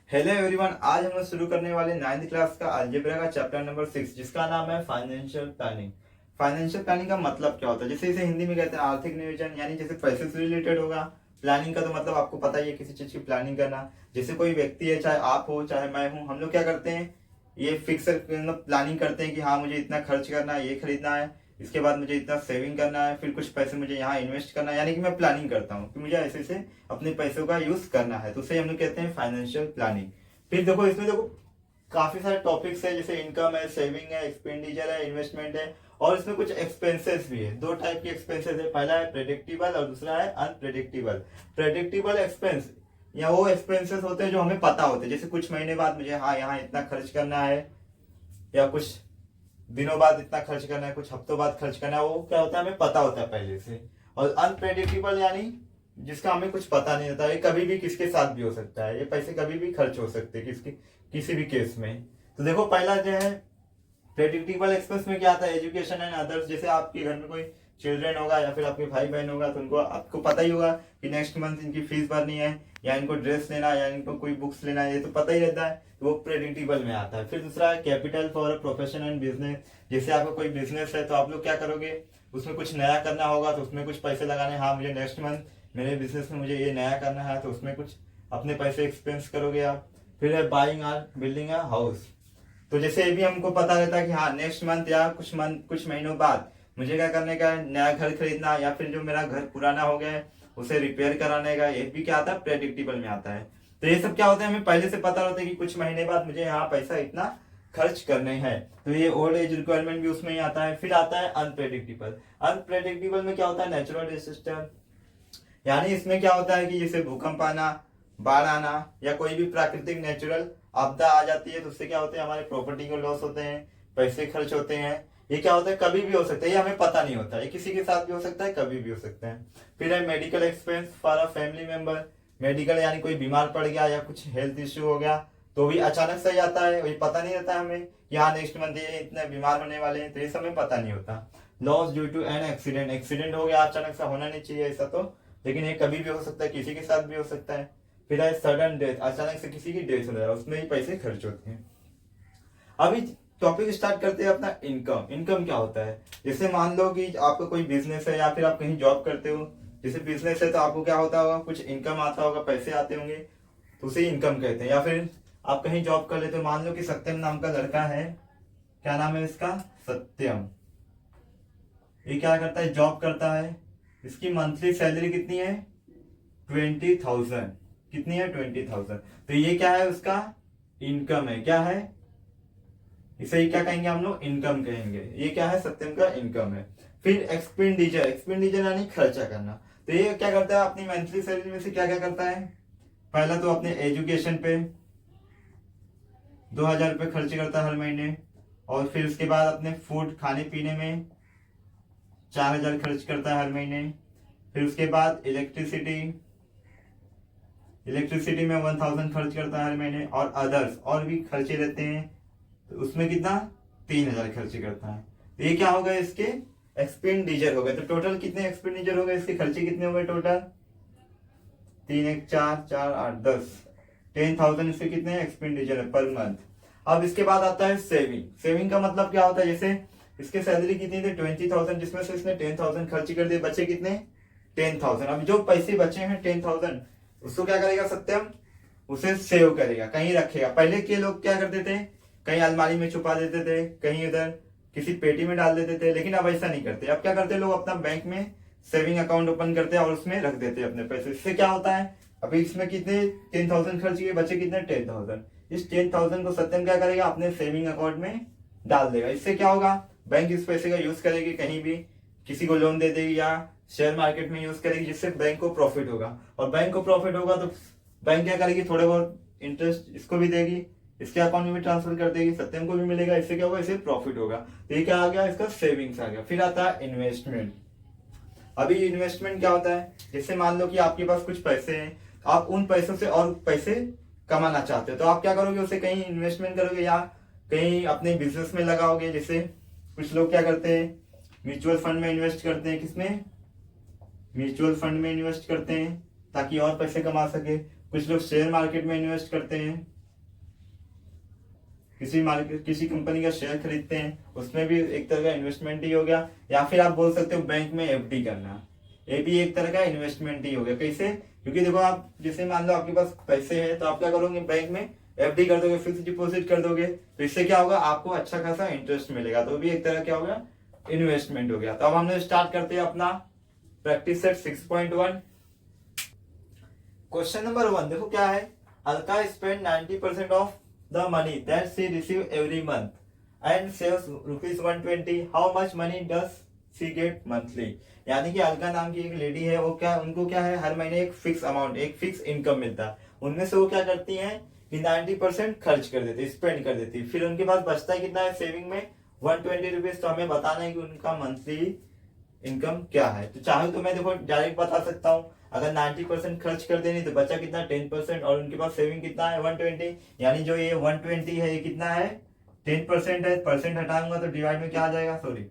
Hello everyone, आज हम लोग शुरू करने वाले 9th क्लास का अलजेब्रा का चैप्टर नंबर 6 जिसका नाम है फाइनेंशियल प्लानिंग। फाइनेंशियल प्लानिंग का मतलब क्या होता है? जैसे इसे हिंदी में कहते हैं आर्थिक नियोजन, यानी जैसे पैसे से रिलेटेड होगा। प्लानिंग का तो मतलब आपको पता ही है, किसी चीज की प्लानिंग करना। जैसे कोई व्यक्ति है, चाहे आप हो चाहे मैं हूँ, हम लोग क्या करते हैं, ये फिक्स मतलब प्लानिंग करते हैं कि हाँ मुझे इतना खर्च करना है, ये खरीदना है, इसके बाद मुझे इतना सेविंग करना है, फिर कुछ पैसे मुझे यहाँ इन्वेस्ट करना है। यानी कि मैं प्लानिंग करता हूँ कि मुझे ऐसे से अपने पैसों का यूज करना है, तो उसे हम लोग कहते हैं फाइनेंशियल प्लानिंग। फिर देखो इसमें देखो काफी सारे टॉपिक्स है, जैसे इनकम है, सेविंग है, एक्सपेंडिचर है, इन्वेस्टमेंट है, और इसमें कुछ एक्सपेंसेस भी है। दो टाइप के एक्सपेंसेस है, पहला है प्रेडिक्टेबल और दूसरा है अनप्रेडिक्टेबल। प्रेडिक्टेबल एक्सपेंस या वो एक्सपेंसेस होते हैं जो हमें पता होते हैं, जैसे कुछ महीने बाद मुझे हाँ यहाँ इतना खर्च करना है, या कुछ दिनों बाद इतना खर्च करना है, कुछ हफ्तों बाद खर्च करना है, वो क्या होता है हमें पता होता है पहले से। और अनप्रेडिक्टेबल यानी जिसका हमें कुछ पता नहीं होता, ये कभी भी किसके साथ भी हो सकता है, ये पैसे कभी भी खर्च हो सकते हैं किसके किसी भी केस में। तो देखो पहला जो है प्रेडिक्टेबल एक्सपेंस में क्या आता है, एजुकेशन एंड अदर्स। जैसे आपके घर में कोई चिल्ड्रन होगा या फिर आपके भाई बहन होगा, तो उनको आपको पता ही होगा कि नेक्स्ट मंथ इनकी फीस भरनी है, या इनको ड्रेस लेना है, या इनको कोई बुक्स लेना है, ये तो पता ही रहता है, तो वो प्रेडिक्टेबल में आता है। फिर दूसरा है capital for a profession and business. जैसे आपका कोई बिजनेस है तो आप लोग क्या करोगे, उसमें कुछ नया करना होगा तो उसमें कुछ पैसे लगाने, हाँ मुझे नेक्स्ट मंथ मेरे बिजनेस में मुझे ये नया करना है, तो उसमें कुछ अपने पैसे एक्सपेंस करोगे आप। फिर है buying or building a house. तो जैसे ये भी हमको पता रहता है कि हाँ नेक्स्ट मंथ या कुछ महीनों बाद मुझे क्या करने का है, नया घर खरीदना, या फिर जो मेरा घर पुराना हो गया है उसे रिपेयर कराने का। ये भी क्या आता है, प्रेडिक्टेबल में आता है। तो ये सब क्या होता है, हमें पहले से पता होता है कि कुछ महीने बाद मुझे यहाँ पैसा इतना खर्च करने हैं, तो ये ओल्ड एज रिक्वायरमेंट भी उसमें ही आता है। फिर आता है अनप्रेडिक्टेबल। अनप्रेडिक्टेबल में क्या होता है, नेचुरल डिजास्टर। यानी इसमें क्या होता है कि जैसे भूकंप आना, बाढ़ आना, या कोई भी प्राकृतिक नेचुरल आपदा आ जाती है, तो उससे क्या होते हैं, हमारे प्रॉपर्टी को लॉस होते हैं, पैसे खर्च होते हैं। ये क्या होता है, कभी भी हो सकता है, ये हमें पता नहीं होता, ये किसी के साथ भी हो सकता है, कभी भी हो सकता है। फिर है medical expense for a family member. Medical यानी कोई बीमार पड़ गया या कुछ हेल्थ इश्यू हो गया, तो भी अचानक से ही आता है, ये पता नहीं रहता हमें कि हाँ नेक्स्ट मंथ ये इतने बीमार होने वाले हैं, तो ये समय पता नहीं होता। Loss due to an accident. Accident हो गया अचानक से, होना नहीं चाहिए ऐसा तो, लेकिन ये कभी भी हो सकता है, किसी के साथ भी हो सकता है। फिर है सडन डेथ, अचानक से किसी की डेथ हो जाए, उसमें ही पैसे खर्च होते हैं। अभी टॉपिक स्टार्ट करते हैं अपना इनकम। इनकम क्या होता है, जैसे मान लो कि आपका कोई बिजनेस है या फिर आप कहीं जॉब करते हो। जैसे बिजनेस है तो आपको क्या होता होगा, कुछ इनकम आता होगा, पैसे आते होंगे, तो उसे इनकम कहते हैं। या फिर आप कहीं जॉब कर लेते हो, मान लो कि सत्यम नाम का लड़का है, क्या नाम है इसका, सत्यम। ये क्या करता है, जॉब करता है। इसकी मंथली सैलरी कितनी है, 20,000। कितनी है, 20,000। तो ये क्या है, उसका इनकम है। क्या है, इसे ही क्या कहेंगे हम लोग, इनकम कहेंगे। ये क्या है, सत्यम का इनकम है। फिर एक्सपेंडिचर। एक्सपेंडिचर यानी खर्चा करना। तो ये क्या करता है, अपनी मंथली सैलरी में से क्या क्या करता है, पहला तो अपने एजुकेशन पे 2,000 रुपये खर्च करता है हर महीने। और फिर उसके बाद अपने फूड खाने पीने में 4,000 खर्च करता है हर महीने। फिर उसके बाद इलेक्ट्रिसिटी, इलेक्ट्रिसिटी में 1,000 खर्च करता है हर महीने। और अदर्स और भी खर्चे रहते हैं, तो उसमें कितना, 3,000 खर्चे करता है। तो ये क्या हो गए, इसके एक्सपेंडिचर हो गए। तो टोटल कितने एक्सपेंडिचर हो गए, इसके खर्चे कितने हो गए टोटल, 3 1 4 4 8 10, 10,000 इसके कितने एक्सपेंडिचर है पर मंथ। अब इसके बाद आता है सेविंग। सेविंग का मतलब क्या होता है, जैसे इसके सैलरी कितनी थी, 20,000, जिसमें से इसने 10,000 खर्च कर दिए, बचे कितने, 10,000। अब जो पैसे बचे हैं 10,000, उसको क्या करेगा सत्यम, उसे सेव करेगा, कहीं रखेगा। पहले के लोग क्या करते थे, कहीं अलमारी में छुपा देते थे, कहीं इधर किसी पेटी में डाल देते थे, लेकिन अब ऐसा नहीं करते। अब क्या करते लोग, अपना बैंक में सेविंग अकाउंट ओपन करते हैं और उसमें रख देते हैं अपने पैसे। इससे क्या होता है, अभी इसमें कितने 10,000 खर्च किए, बचे कितने 10,000। इस 10,000 को सत्यम क्या करेगा, अपने सेविंग अकाउंट में डाल देगा। इससे क्या होगा, बैंक इस पैसे का यूज करेगी, कहीं भी किसी को लोन दे देगी या शेयर मार्केट में यूज करेगी, जिससे बैंक को प्रॉफिट होगा। और बैंक को प्रॉफिट होगा तो बैंक क्या करेगी, थोड़े बहुत इंटरेस्ट इसको भी देगी, इसके अकाउंट में भी ट्रांसफर कर देगी, सत्यम को भी मिलेगा। इससे क्या होगा, इसे प्रॉफिट होगा। तो ये क्या आ गया, इसका सेविंग्स आ गया। फिर आता है इन्वेस्टमेंट। अभी इन्वेस्टमेंट क्या होता है, जैसे मान लो कि आपके पास कुछ पैसे हैं, आप उन पैसों से और पैसे कमाना चाहते हो, तो आप क्या करोगे, उसे कहीं इन्वेस्टमेंट करोगे या कहीं अपने बिजनेस में लगाओगे। जैसे कुछ लोग क्या करते हैं, म्यूचुअल फंड में इन्वेस्ट करते हैं। किसमें, म्यूचुअल फंड में इन्वेस्ट करते हैं ताकि और पैसे कमा सके। कुछ लोग शेयर मार्केट में इन्वेस्ट करते हैं, किसी कंपनी का शेयर खरीदते हैं, उसमें भी एक तरह का इन्वेस्टमेंट ही हो गया। या फिर आप बोल सकते हो बैंक में एफडी करना, ये भी एक तरह का इन्वेस्टमेंट ही हो गया। कैसे? क्योंकि देखो, आप जैसे मान लो आपके पास पैसे हैं तो आप क्या करोगे, बैंक में एफडी कर दोगे, फिक्स डिपॉजिट कर दोगे, तो इससे क्या होगा, आपको अच्छा खासा इंटरेस्ट मिलेगा, तो भी एक तरह क्या होगा, इन्वेस्टमेंट हो गया। तो अब हम लोग स्टार्ट करते हैं अपना प्रैक्टिस सेट 6.1। क्वेश्चन नंबर 1 देखो क्या है, Alka spend 90% of the money that she receive every month and saves ₹120। How much money does she get monthly. यानी कि अलका नाम की एक लेडी है, वो क्या, उनको क्या है, हर महीने एक फिक्स अमाउंट, एक फिक्स इनकम मिलता है, उनमें से वो क्या करती हैं कि 90% खर्च कर देती, स्पेंड कर देती। फिर उनके पास बचता है कितना है सेविंग में, ₹120। तो हमें बताना है कि उनका मंथली इनकम क्या है। तो चाहे तो मैं देखो डायरेक्ट बता सकता हूँ, अगर 90% खर्च कर देनी तो बचा कितना 10%, और उनके पास सेविंग कितना है 120। यानी जो ये 120 है, ये कितना है 10% है, परसेंट हटाऊंगा तो डिवाइड में क्या आ जाएगा, सॉरी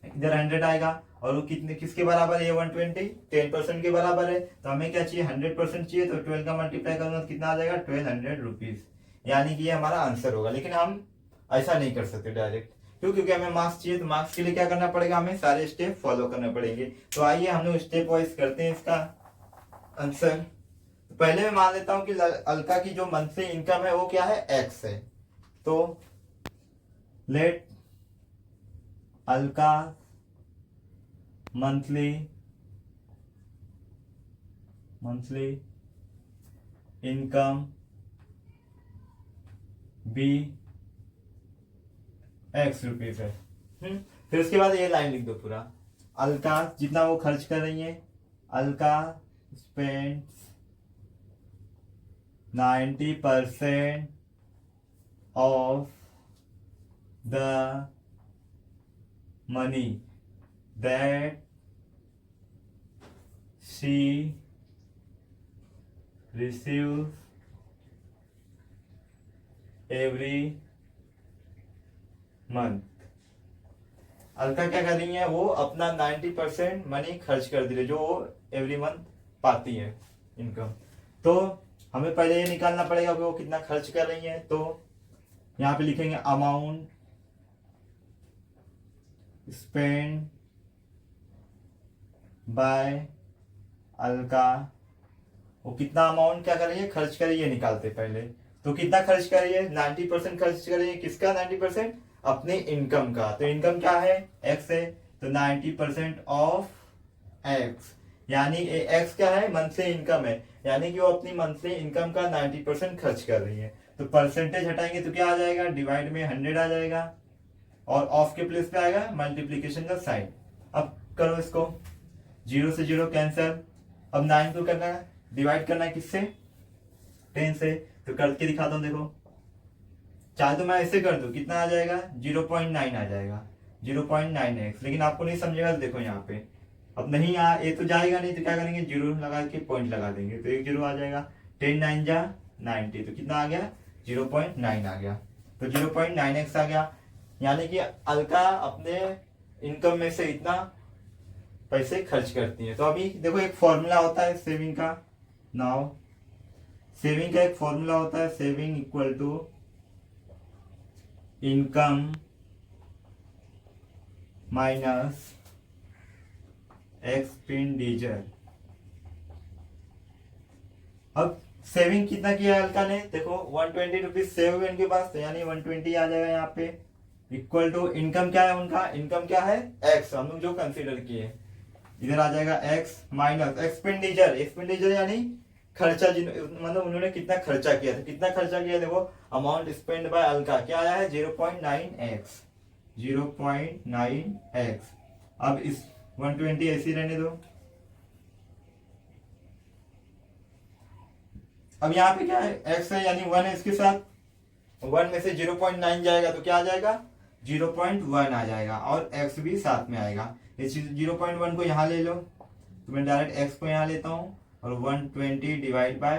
इधर 100 आएगा, और वो कितने किसके बराबर है, 120 10% के बराबर है। तो हमें क्या चाहिए, 100% चाहिए, तो 12 का मल्टीप्लाई करूंगा तो कितना आ जाएगा, 1200 रुपीज। यानी कि ये हमारा आंसर होगा। लेकिन हम ऐसा नहीं कर सकते डायरेक्ट, क्यों? क्योंकि हमें मार्क्स चाहिए, तो मार्क्स के लिए क्या करना पड़ेगा, हमें सारे स्टेप फॉलो करने पड़ेंगे। तो आइए हम लोग स्टेप वाइज करते हैं इसका आंसर। तो पहले मैं मान लेता हूं कि अलका की जो मंथली इनकम है वो क्या है, एक्स है। तो let Alka monthly income be X rupees है। फिर उसके बाद ये लाइन लिख दो पूरा, अलका जितना वो खर्च कर रही है, Alka spends 90% of the money that she receives every month. Alka क्या कर रही है, वो अपना 90% मनी खर्च कर दे रही है, जो वो एवरी मंथ पाती है इनकम। तो हमें पहले ये निकालना पड़ेगा कि वो कितना खर्च कर रही है। तो यहाँ पे लिखेंगे अमाउंट स्पेंड बाय अलका, वो कितना अमाउंट क्या कर रही है, खर्च कर रही है, निकालते पहले। तो कितना खर्च कर रही है, 90% खर्च कर रही है, किसका 90%, अपने इनकम का। तो इनकम क्या है, एक्स है, तो 90% ऑफ एक्स, यानी एक्स क्या है, मंथली इनकम है, यानी कि वो अपनी मंथली इनकम का 90% खर्च कर रही है। तो परसेंटेज हटाएंगे तो क्या आ जाएगा, डिवाइड में 100 आ जाएगा, और ऑफ के प्लेस पे आएगा मल्टीप्लीकेशन का साइन। अब करो इसको, 0 से 0 कैंसिल। अब 9 को करना है, डिवाइड करना है किससे, 10 से। तो करके दिखाता हूँ, देखो चाहे तो मैं ऐसे कर दूं, कितना आ जाएगा 0.9 आ जाएगा, 0.9x। लेकिन आपको नहीं समझेगा तो देखो यहाँ पे, अब नहीं ये तो जाएगा नहीं, तो क्या करेंगे, जीरो लगा के पॉइंट लगा देंगे, तो एक जीरो आ जाएगा, 10 9 जा 90, तो कितना आ गया 0.9 आ गया, तो 0.9x आ गया। यानी कि अलका अपने इनकम में से इतना पैसे खर्च करती है। तो अभी देखो एक फॉर्मूला होता है सेविंग का, नाउ सेविंग का एक फॉर्मूला होता है, saving equal to income minus expenditure. अब सेविंग कितना किया है अलका ने, देखो 120 रुपीज सेव हुए इनके पास, तो यानी 120 आ जाएगा यहाँ पे, इक्वल टू इनकम क्या है उनका, इनकम क्या है एक्स, हम लोग जो कंसीडर किए, इधर आ जाएगा एक्स माइनस एक्सपेंडिचर। एक्सपेंडिचर यानी खर्चा, मतलब उन्होंने कितना खर्चा किया था, कितना खर्चा किया, देखो अमाउंट स्पेंड बाय अलका क्या आया है 0.9x, 0.9x। अब इस 120 ऐसे रहने दो। अब यहाँ पे क्या है, x है यानी 1 है, इसके साथ 1 में से 0.9 जाएगा तो क्या आ जाएगा 0.1 आ जाएगा, और x भी साथ में आएगा। इस 0.1 को यहाँ ले लो, तो मैं डायरेक्ट x को यहाँ लेता हूँ और 120 डिवाइड बाय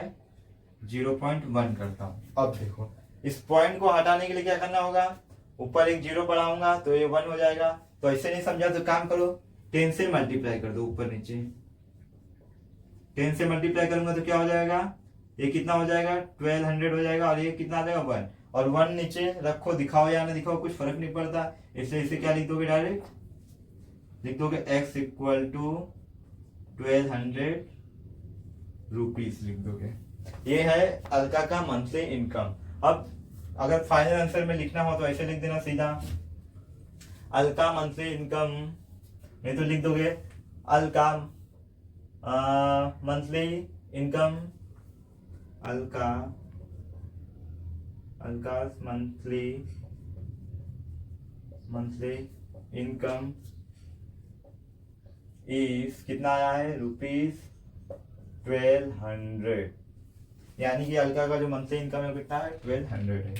0.1 करता हूँ। अब देखो इस पॉइंट को हटाने के लिए क्या करना होगा, ऊपर एक जीरो बढ़ाऊंगा तो ये 1 हो जाएगा। तो ऐसे नहीं समझा तो काम करो, 10 से मल्टीप्लाई कर दो, ऊपर नीचे 10 से मल्टीप्लाई करूंगा तो क्या हो जाएगा, ये कितना हो जाएगा 1200 हो जाएगा, और ये कितना आ जाएगा 1, और 1 नीचे रखो, दिखाओ या ना दिखाओ कुछ फर्क नहीं पड़ता, इसलिए इसे क्या लिख दोगे, डायरेक्ट लिख दोगे x इक्वल टू 1200 रुपीज लिख दोगे। ये है अलका का मंथली इनकम। अब अगर फाइनल आंसर में लिखना हो तो ऐसे लिख देना सीधा, अलका मंथली इनकम, नहीं तो लिख दोगे Alka monthly income, Alka monthly income is कितना आया है, ₹1200, यानी कि अलका का जो मंथली इनकम है कितना है, 1200 है।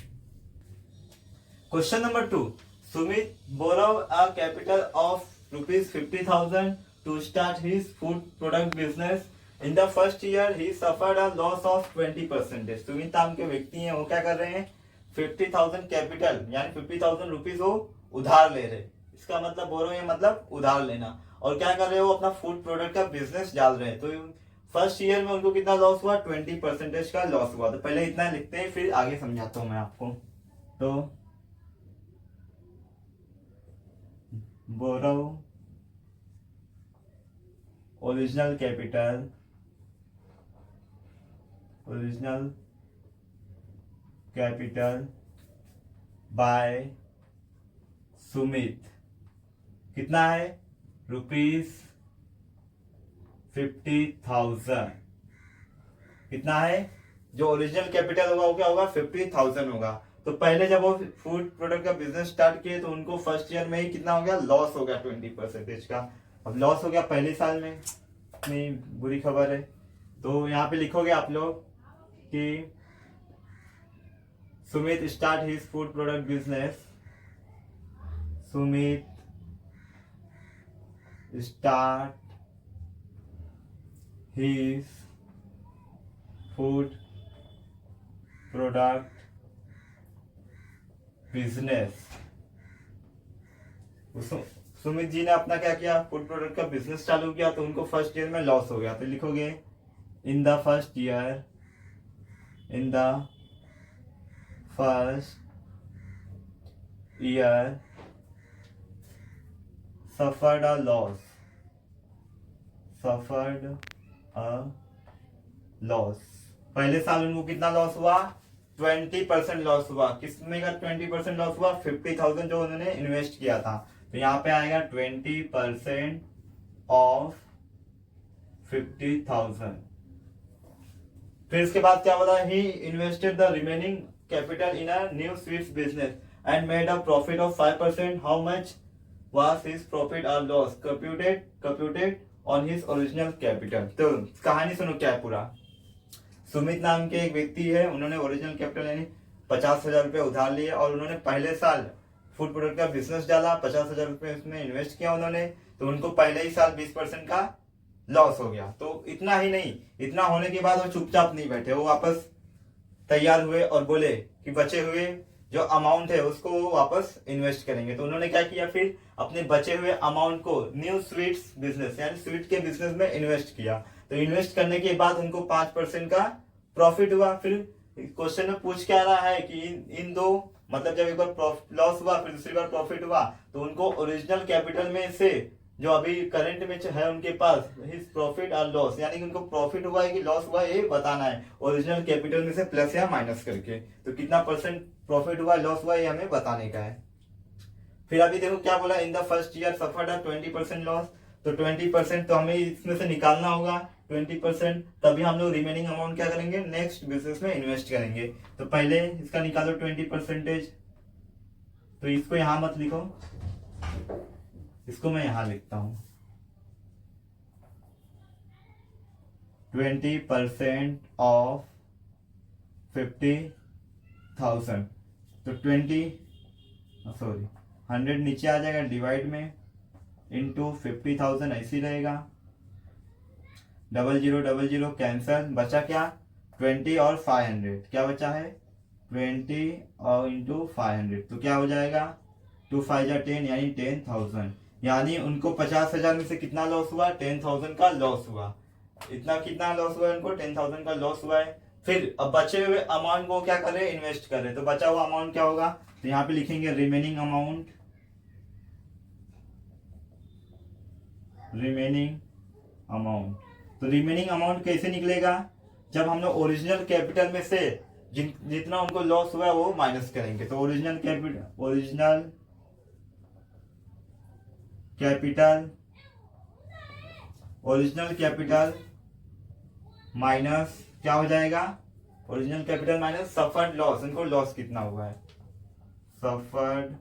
Question number 2, Sumit borrow a capital of ₹50,000 to start his food product business. In the first year he suffered a loss of 20%. Sumit नाम के व्यक्ति हैं, वो क्या कर रहे हैं, 50,000 कैपिटल यानी 50,000 रुपीज वो उधार ले रहे, इसका मतलब बोरो ये मतलब उधार लेना, और क्या कर रहे हो, अपना फूड प्रोडक्ट का बिजनेस डाल रहे हैं। तो फर्स्ट ईयर में उनको कितना लॉस हुआ, 20% का लॉस हुआ। तो पहले इतना लिखते हैं, फिर आगे समझाता हूं मैं आपको। तो बोरो ओरिजिनल कैपिटल बाय सुमित कितना है, ₹50,000। कितना है, जो ओरिजिनल कैपिटल होगा वो क्या होगा, 50,000 होगा। तो पहले जब वो फूड प्रोडक्ट का बिजनेस स्टार्ट किए तो उनको फर्स्ट ईयर में ही कितना हो गया, लॉस हो गया 20% का। अब लॉस हो गया पहले साल में, इतनी बुरी खबर है। तो यहाँ पे लिखोगे आप लोग कि Sumit start his food product business, Sumit start his food product business. Sumit ji ने अपना क्या किया, फूड प्रोडक्ट का बिजनेस चालू किया, तो उनको फर्स्ट ईयर में लॉस हो गया। तो लिखोगे in the first year suffered a loss। पहले साल उनको कितना लॉस हुआ, 20% लॉस हुआ। किसमें का 20% लॉस हुआ, 50,000 जो उन्होंने इन्वेस्ट किया था। तो यहाँ पे आएगा 20% ऑफ 50,000। फिर इसके बाद क्या बोला, he invested the remaining capital in a new sweets business and made a profit of 5%। How much was his profit or loss computed on his original capital। तो कहानी सुनो क्या है पूरा। सुमित नाम के एक व्यक्ति है, उन्होंने ओरिजिनल कैपिटल यानी 50,000 रुपये उधार लिए, और उन्होंने पहले साल फूड प्रोडक्ट का बिजनेस डाला, 50,000 रुपये उसमें इन्वेस्ट किया उन्होंने, तो उनको पहले ही साल 20% का लॉस हो गया। तो इतना ही नहीं, इतना होने के बाद वो चुपचाप नहीं बैठे, वो वापस तैयार हुए और बोले कि बचे हुए जो अमाउंट है उसको वो वापस इन्वेस्ट करेंगे। तो उन्होंने क्या किया, फिर अपने बचे हुए अमाउंट को न्यू स्वीट्स बिजनेस यानी स्वीट के बिजनेस में इन्वेस्ट किया। तो इन्वेस्ट करने के बाद उनको 5% का प्रॉफिट हुआ। फिर क्वेश्चन में पूछ क्या रहा है कि इन दो मतलब जब एक बार लॉस हुआ फिर दूसरी बार प्रॉफिट हुआ, तो उनको ओरिजिनल कैपिटल में से जो अभी करंट में है उनके पास हिज प्रॉफिट और लॉस, यानी कि उनको प्रॉफिट हुआ है कि लॉस हुआ है ये बताना है, ओरिजिनल कैपिटल में से प्लस या माइनस करके। तो कितना परसेंट प्रॉफिट हुआ लॉस हुआ ये हमें बताने का है। फिर अभी देखो क्या बोला, in the first year suffered 20% loss. तो 20% तो हमें इसमें से निकालना होगा 20%, तभी हम लोग रिमेनिंग अमाउंट क्या करेंगे, नेक्स्ट बिजनेस में इन्वेस्ट करेंगे। तो पहले इसका निकालो 20%। तो इसको यहां मत लिखो, इसको मैं यहां लिखता हूं 20% ऑफ 50,000। तो 100 नीचे आ जाएगा डिवाइड में, इंटू 50,000 ऐसे रहेगा, 0000 कैंसल, बचा क्या 20 और 500, क्या बचा है 20 और इंटू 500, तो क्या हो जाएगा 2 5 जा 10 यानी 10,000। यानी उनको 50,000 में से कितना लॉस हुआ, 10,000 का लॉस हुआ। इतना कितना लॉस हुआ है उनको, 10,000 का लॉस हुआ है। फिर अब बचे हुए अमाउंट को क्या कर रहे हैं, इन्वेस्ट कर रहे हैं। तो बचा हुआ अमाउंट क्या होगा, तो यहाँ पे लिखेंगे रिमेनिंग अमाउंट, रिमेनिंग अमाउंट। तो रिमेनिंग अमाउंट कैसे निकलेगा, जब हम लोग ओरिजिनल कैपिटल में से जितना उनको लॉस हुआ है वो माइनस करेंगे। तो ओरिजिनल कैपिटल माइनस क्या हो जाएगा, original capital minus suffered loss, उनको लॉस कितना हुआ है, सफर्ड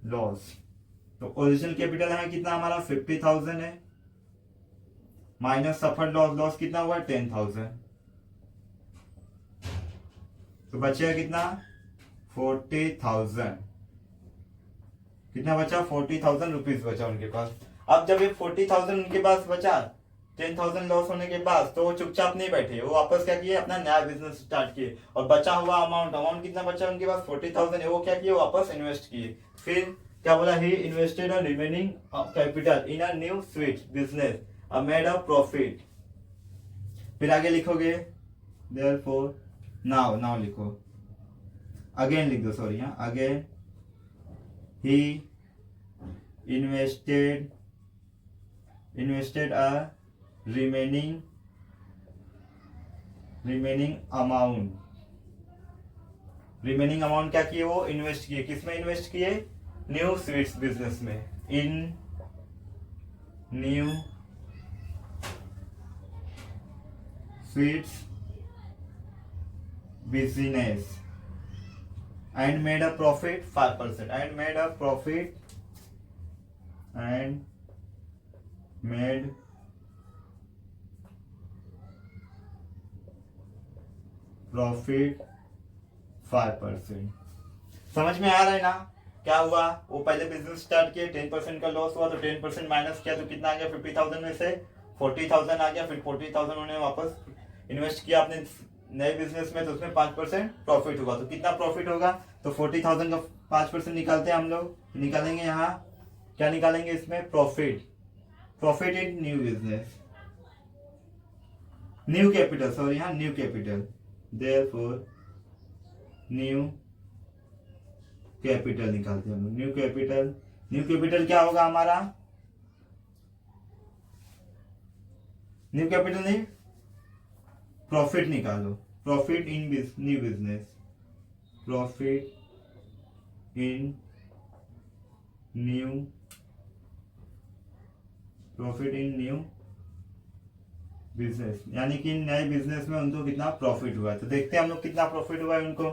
लॉस। तो ओरिजिनल कैपिटल है कितना हमारा 50,000 है, माइनस सफर्ड लॉस, लॉस कितना हुआ 10,000। तो बचेगा कितना 40,000, कितना बचा 40,000 रुपीज बचा उनके पास। अब जब ये 40,000 उनके पास बचा 10,000 लॉस होने के बाद, तो वो चुपचाप नहीं बैठे, वो वापस क्या किए, अपना नया बिजनेस स्टार्ट किए। और बचा हुआ अमाउंट कितना बचा उनके पास 40,000 है, वो क्या किए, वापस इन्वेस्ट किए। फिर क्या बोला, he invested a remaining capital in a new sweet business made a profit. फिर आगे लिखोगे देयरफॉर नाउ लिखो, अगेन लिख दो, सॉरी, यहाँ again he invested a remaining amount क्या किए, वो इन्वेस्ट किए, किसमें इन्वेस्ट किए, न्यू स्वीट्स बिजनेस में, in new sweets business and made a profit 5%, and made profit 5%। समझ में आ रहा है ना, क्या हुआ, वो पहले बिजनेस स्टार्ट किए, 10% का लॉस हुआ, तो 10% माइनस किया तो कितना आ गया, 50,000 में से 40,000 आ गया। फिर 40,000 उन्होंने वापस इन्वेस्ट किया अपने नए बिजनेस में, तो उसमें 5% प्रॉफिट होगा। तो कितना प्रॉफिट होगा, तो 40,000 का 5% निकालते हैं हम लोग, निकालेंगे यहाँ क्या निकालेंगे, इसमें profit in new business, new capital, sorry, यहाँ new capital, therefore new capital निकालते हैं हम लोग, न्यू कैपिटल क्या होगा हमारा, न्यू कैपिटल नहीं, प्रॉफिट निकालो, profit in new business, profit in new business, यानी कि नए बिजनेस में उनको कितना प्रॉफिट हुआ है। तो देखते हैं हम लोग कितना प्रॉफिट हुआ है उनको।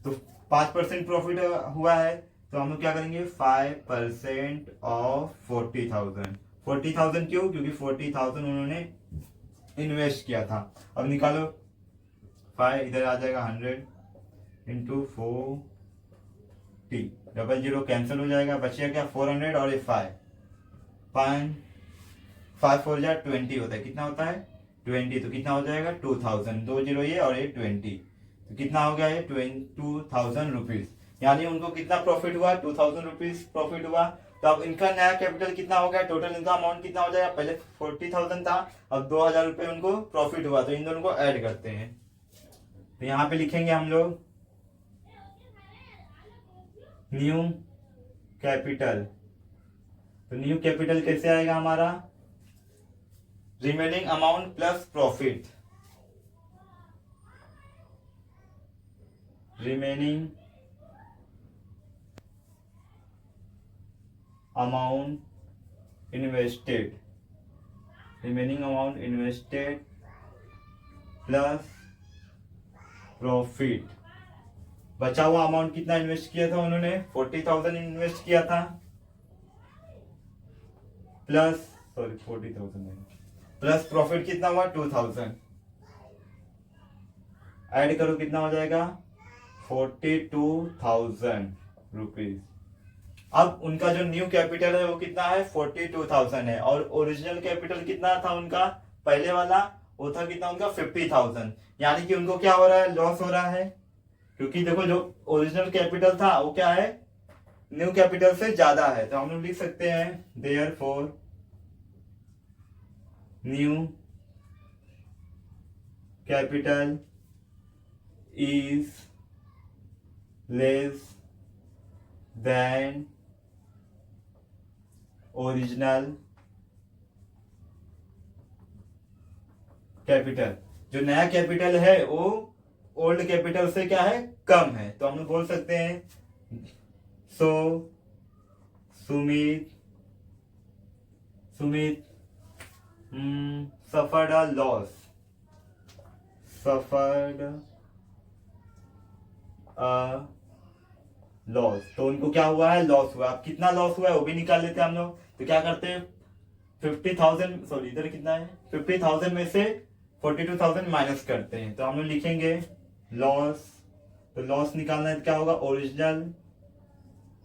तो 5% प्रॉफिट हुआ है, तो हम लोग क्या करेंगे, 5% ऑफ 40,000। 40,000 क्यों, क्योंकि 40,000 उन्होंने इन्वेस्ट किया था। अब निकालो 5, इधर आ जाएगा 100 इंटू 40, 00 कैंसिल हो जाएगा, बचेगा क्या 400 और ये 5 4 जा 20 होता है, कितना होता है 20, तो कितना हो जाएगा 2,000, 20 ये और ये 20, तो कितना हो गया ये 22,000 रुपीज। यानी उनको कितना प्रॉफिट हुआ, 2,000 रुपीज प्रॉफिट हुआ। तो अब इनका नया कैपिटल कितना हो गया, टोटल इनका अमाउंट कितना हो जाएगा, पहले 40,000 था, अब 2,000 रुपये उनको प्रॉफिट हुआ। तो इन दोनों को ऐड करते हैं, तो यहाँ पे लिखेंगे हम लोग न्यू कैपिटल। तो न्यू कैपिटल कैसे आएगा हमारा, remaining amount plus profit, remaining amount invested, plus profit. बचा हुआ अमाउंट कितना इन्वेस्ट किया था उन्होंने, 40,000 इन्वेस्ट किया था, प्लस 40,000 प्लस प्रॉफिट कितना हुआ 2,000, ऐड करो कितना हो जाएगा 42,000 रुपीज। अब उनका जो न्यू कैपिटल है वो कितना है 42,000 है, और ओरिजिनल कैपिटल कितना था उनका पहले वाला, वो था कितना उनका 50,000। यानी कि उनको क्या हो रहा है, लॉस हो रहा है, क्योंकि देखो जो ओरिजिनल कैपिटल था वो क्या है, न्यू कैपिटल से ज्यादा है। तो हम लोग लिख सकते हैं therefore new capital is less than original capital. जो नया कैपिटल है वो ओल्ड कैपिटल से क्या है, कम है। तो हम लोग बोल सकते हैं so Sumit Sumit suffered a loss, suffered a loss. तो उनको क्या हुआ है, लॉस हुआ। अब कितना लॉस हुआ है वो भी निकाल लेते हैं हम लोग। तो क्या करते हैं, 50,000, सॉरी इधर कितना है, 50,000 में से 42,000 माइनस करते हैं। तो हम लोग लिखेंगे लॉस। तो लॉस निकालना है, क्या होगा,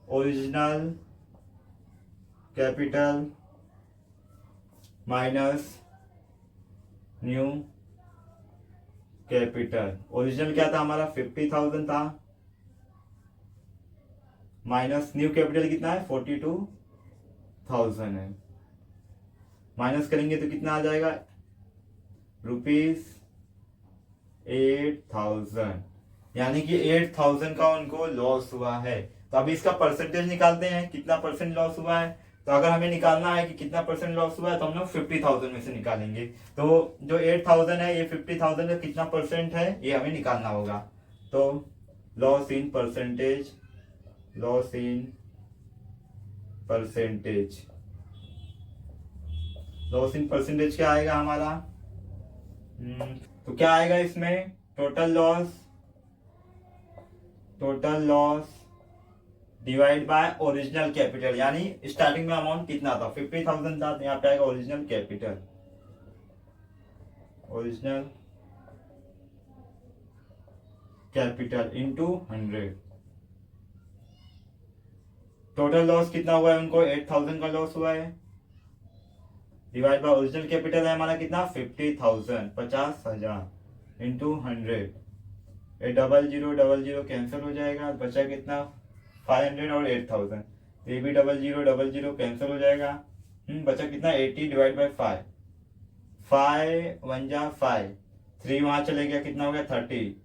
original capital minus new capital. Original क्या था हमारा, 50,000 था, माइनस न्यू कैपिटल कितना है, 42,000 है। माइनस करेंगे तो कितना आ जाएगा, ₹8,000। यानी कि 8,000 का उनको लॉस हुआ है। तो अभी इसका परसेंटेज निकालते हैं, कितना परसेंट लॉस हुआ है। तो अगर हमें निकालना है कि कितना परसेंट लॉस हुआ है, तो हम लोग 50,000 में से निकालेंगे। तो जो 8,000 है, ये 50,000 का कितना परसेंट है, ये हमें निकालना होगा। तो loss in percentage, loss in percentage, loss in percentage क्या आएगा हमारा, तो क्या आएगा इसमें, total loss divide by original capital. यानी स्टार्टिंग में अमाउंट कितना था, 50,000 था, तो यहाँ पे आएगा original capital, original capital into 100। Total loss कितना हुआ है उनको, 8,000 का लॉस हुआ है, डिवाइड बाय ओरिजिनल कैपिटल है हमारा कितना, 50,000, 50,000 इंटू 100। ये 0000 कैंसिल हो जाएगा, बचा कितना, 500 और 8,000। तो ये भी 0000 कैंसिल हो जाएगा। बचा कितना, 80 डिवाइड बाय 5, 5 1 जा 5, 3 वहां चले गया, कितना हो गया 30,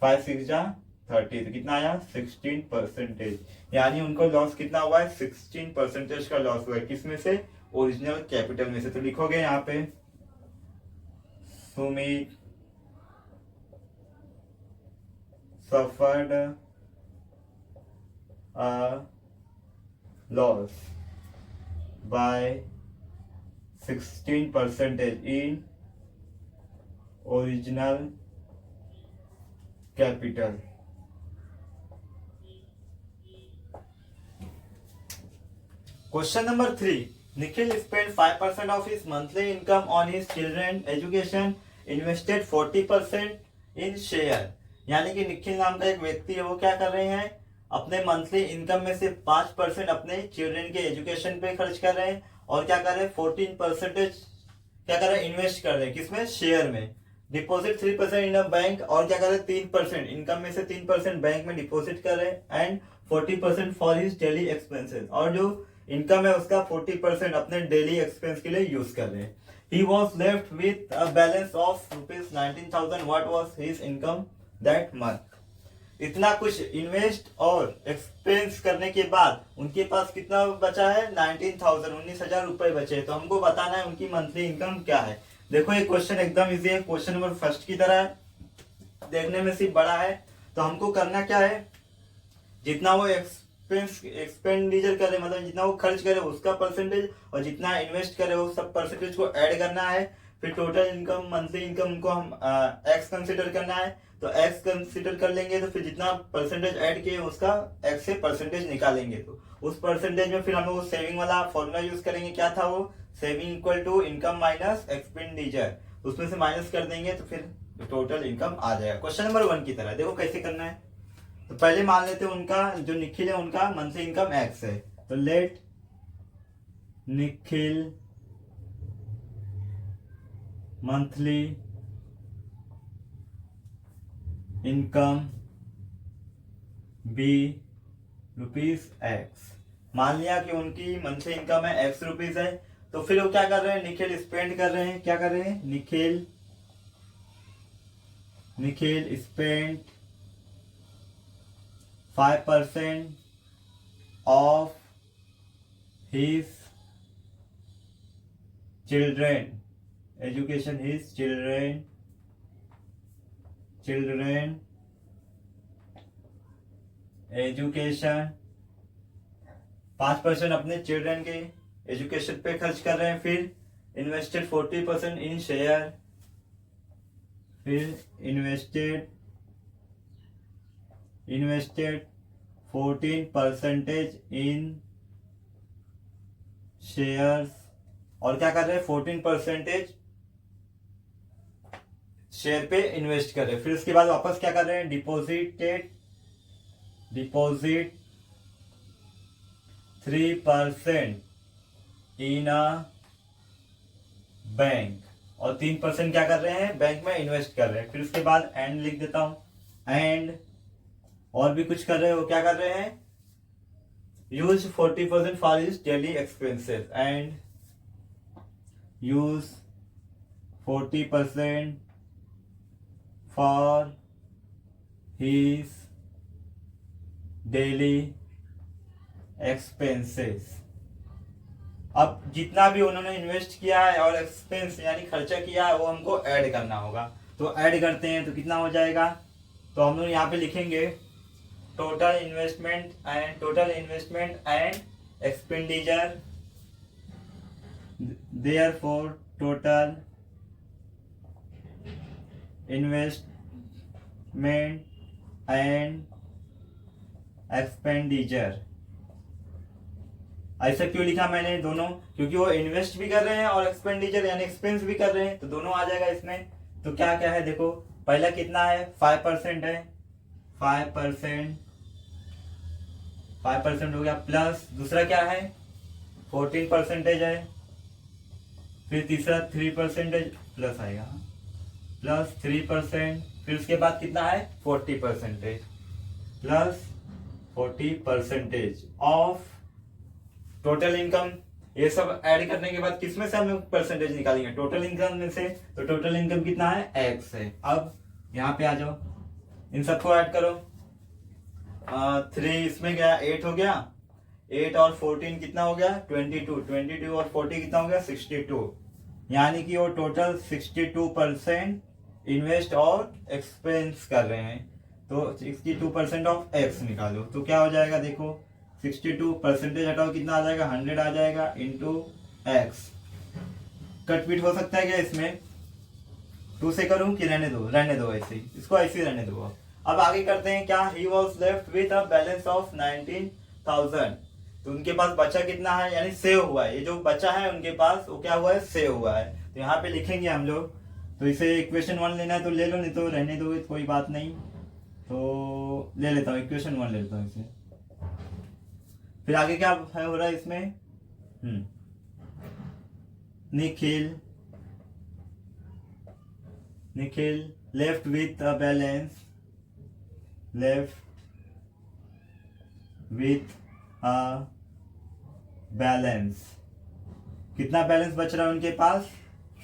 5 6 जा 30, तो कितना आया 16%। यानी उनको लॉस कितना हुआ है, 16% का लॉस हुआ है। किस में से, ओरिजिनल कैपिटल में से। तो लिखोगे यहाँ पे Sumit suffered a loss by 16% in original capital. Question number 3. Nikhil spent 5% of his monthly income on his children's education, invested 40% in share. यानी कि निखिल नाम का एक व्यक्ति है, वो क्या कर रहे हैं, अपने मंथली इनकम में से 5% अपने चिल्ड्रन के एजुकेशन पे खर्च कर रहे हैं, और क्या कर रहे हैं, 14% क्या कर रहे हैं, इन्वेस्ट कर रहे हैं, किसमें, शेयर में। डिपॉजिट 3% इन अ बैंक, और क्या कर रहे हैं, 3% इनकम में से 3% बैंक में डिपॉजिट कर रहे हैं, and 40% for his daily expenses, और जो इनकम है उसका 40% अपने डेली एक्सपेंस के लिए यूज कर रहे हैं। He was left with a balance of ₹19,000. What was his income that month? इतना कुछ इन्वेस्ट और एक्सपेंस करने के बाद उनके पास कितना बचा है, 19,000, 19,000 रुपए बचे। तो हमको बताना है उनकी मंथली इनकम क्या है। देखो ये क्वेश्चन एकदम इजी है, क्वेश्चन नंबर फर्स्ट की तरह है, देखने में सिर्फ बड़ा है। तो हमको करना क्या है, जितना वो एक्सपेंडिचर करे, मतलब जितना वो खर्च करे उसका परसेंटेज, और जितना इन्वेस्ट करे वो सब परसेंटेज को ऐड करना है। फिर टोटल इनकम, मंथली इनकम उनको हम एक्स कंसिडर करना है। तो एक्स कंसिडर कर लेंगे, तो फिर जितना परसेंटेज ऐड किए उसका एक्स से परसेंटेज निकालेंगे। तो उस परसेंटेज में फिर हम लोग सेविंग वाला फॉर्मूला यूज करेंगे। क्या था वो, saving equal to income minus expenditure, उसमें से माइनस कर देंगे तो फिर टोटल इनकम आ जाएगा। क्वेश्चन नंबर 1 की तरह देखो कैसे करना है। तो पहले मान लेते हैं उनका जो निखिल है उनका मंथली इनकम एक्स है। तो let Nikhil monthly income be ₹X। मान लिया कि उनकी मंथली इनकम है ₹X है। तो फिर वो क्या कर रहे हैं, निखिल स्पेंड कर रहे हैं, क्या कर रहे हैं, Nikhil Nikhil spend 5% of his children education, his children education, 5% अपने चिल्ड्रन के एजुकेशन पे खर्च कर रहे हैं। फिर इन्वेस्टेड 40% इन शेयर, फिर इन्वेस्टेड 14% इन शेयर्स, और क्या कर रहे हैं 14% शेयर पे इन्वेस्ट कर रहे हैं। फिर उसके बाद वापस क्या कर रहे हैं, डिपॉजिट 3% इन अ बैंक, और 3% क्या कर रहे हैं, बैंक में इन्वेस्ट कर रहे हैं। फिर उसके बाद एंड लिख देता हूं, एंड और भी कुछ कर रहे हैं, वो क्या कर रहे हैं, use 40% for his daily expenses, and use 40% for his daily expenses. अब जितना भी उन्होंने इन्वेस्ट किया है और एक्सपेंस यानी खर्चा किया है वो हमको ऐड करना होगा। तो ऐड करते हैं तो कितना हो जाएगा, तो हम लोग यहाँ पे लिखेंगे total investment and expenditure, therefore total investment and expenditure. ऐसा क्यों लिखा मैंने दोनों, क्योंकि वो इन्वेस्ट भी कर रहे हैं और एक्सपेंडिचर यानी एक्सपेंस भी कर रहे हैं, तो दोनों आ जाएगा इसमें। तो क्या क्या है देखो, पहला कितना है 5% है, 5% हो गया, प्लस दूसरा क्या है 14% है, फिर तीसरा 3% प्लस आएगा, प्लस 3%, फिर उसके बाद कितना है 40% प्लस 40% ऑफ टोटल इनकम। ये सब ऐड करने के बाद किसमें से हम परसेंटेज निकालेंगे, टोटल इनकम में से। तो टोटल इनकम कितना है एक्स है। अब यहाँ पे आ जाओ, इन सबको ऐड करो, 3 इसमें गया 8 हो गया, 8 और 14 कितना हो गया 22 और 40 कितना हो गया 62, यानी कि वो टोटल 62% इन्वेस्ट और एक्सपेंस कर रहे हैं। तो 62% ऑफ एक्स निकालो, तो क्या हो जाएगा देखो 62% हटाओ कितना आ जाएगा 100 आ जाएगा इंटू एक्स। कटपीट हो सकता है क्या इसमें, 2 से करूं कि रहने दो ऐसे ही, इसको ऐसे ही रहने दो। अब आगे करते हैं क्या, he was left with a balance of 19,000, तो उनके पास बचा कितना है, यानी सेव हुआ है, ये जो बचा है उनके पास वो क्या हुआ है सेव हुआ है। तो यहाँ पे लिखेंगे हम लोग, तो इसे इक्वेशन 1 लेना है तो ले लो, नहीं तो रहने दो कोई बात नहीं। तो ले लेता हूँ इक्वेशन 1 ले लेता हूँ इसे। फिर आगे क्या है हो रहा है इसमें, Nikhil left with a balance, कितना बैलेंस बच रहा है उनके पास,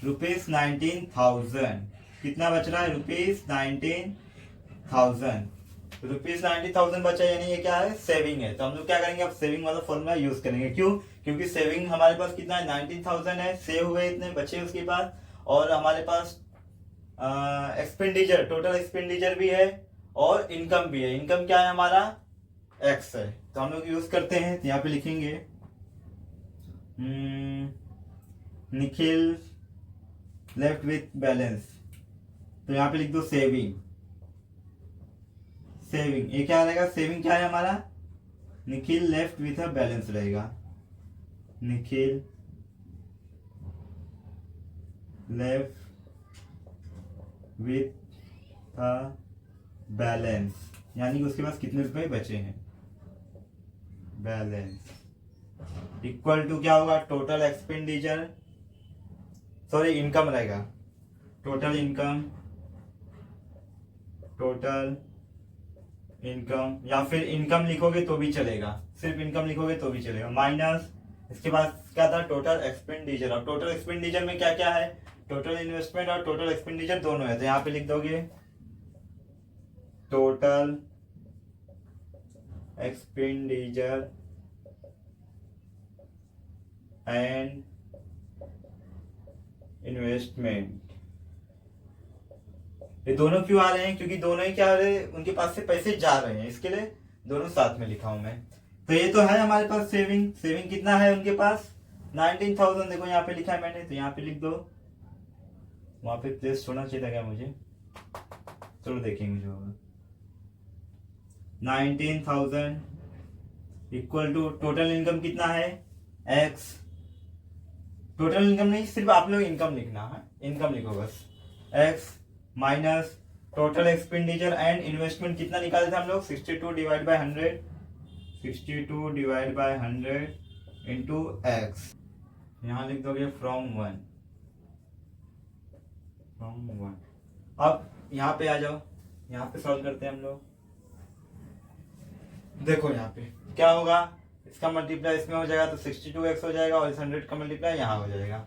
₹19,000। कितना बच रहा है ₹19,000 बचा, यानी ये क्या है सेविंग है। तो हम लोग क्या करेंगे, अब सेविंग वाला फॉर्मूला यूज करेंगे। क्यों, क्योंकि सेविंग हमारे पास कितना है 19,000 है, सेव हुए इतने बचे उसके पास, और हमारे पास एक्सपेंडिचर टोटल एक्सपेंडिचर भी है और इनकम भी है। इनकम क्या है हमारा एक्स है, तो हम लोग यूज करते हैं। तो यहाँ पे लिखेंगे निखिल लेफ्ट विथ बैलेंस, तो यहाँ पे लिख दो सेविंग। ये क्या रहेगा, सेविंग क्या है हमारा, Nikhil left with a balance रहेगा, Nikhil left with a balance, यानी कि उसके पास कितने रुपए बचे हैं, बैलेंस इक्वल टू क्या होगा, टोटल एक्सपेंडिचर, सॉरी इनकम रहेगा, टोटल इनकम, या फिर इनकम लिखोगे तो भी चलेगा, सिर्फ इनकम लिखोगे तो भी चलेगा, माइनस इसके बाद क्या था टोटल एक्सपेंडिचर। और टोटल एक्सपेंडिचर में क्या क्या है, टोटल इन्वेस्टमेंट और टोटल एक्सपेंडिचर दोनों है। तो यहाँ पे लिख दोगे टोटल एक्सपेंडिचर एंड इन्वेस्टमेंट। ये दोनों क्यों आ रहे हैं? क्योंकि दोनों ही क्या हो रहे हैं, उनके पास से पैसे जा रहे हैं, इसके लिए दोनों साथ में लिखा हूं मैं। तो ये तो है हमारे पास सेविंग। सेविंग कितना है उनके पास? 19,000। देखो यहाँ पे लिखा है मैंने, तो यहाँ पे लिख दो। वहां पे प्लेस छोड़ना चाहिए था क्या मुझे? चलो देखेंगे जो होगा। 19,000 इक्वल टू टोटल इनकम कितना है? एक्स। टोटल इनकम नहीं, सिर्फ आप लोग इनकम लिखना है, इनकम लिखो बस। X minus total expenditure and investment कितना निकाले थे हम लोग? 62 divide by 100। 62 divide by 100 into x. यहाँ लिख दोगे फ्रॉम वन। अब यहाँ पे आ जाओ, यहाँ पे सॉल्व करते हैं हम लोग। देखो यहाँ पे क्या होगा, इसका मल्टीप्लाई इसमें हो जाएगा तो 62x हो जाएगा, और इस 100 का मल्टीप्लाई यहाँ हो जाएगा।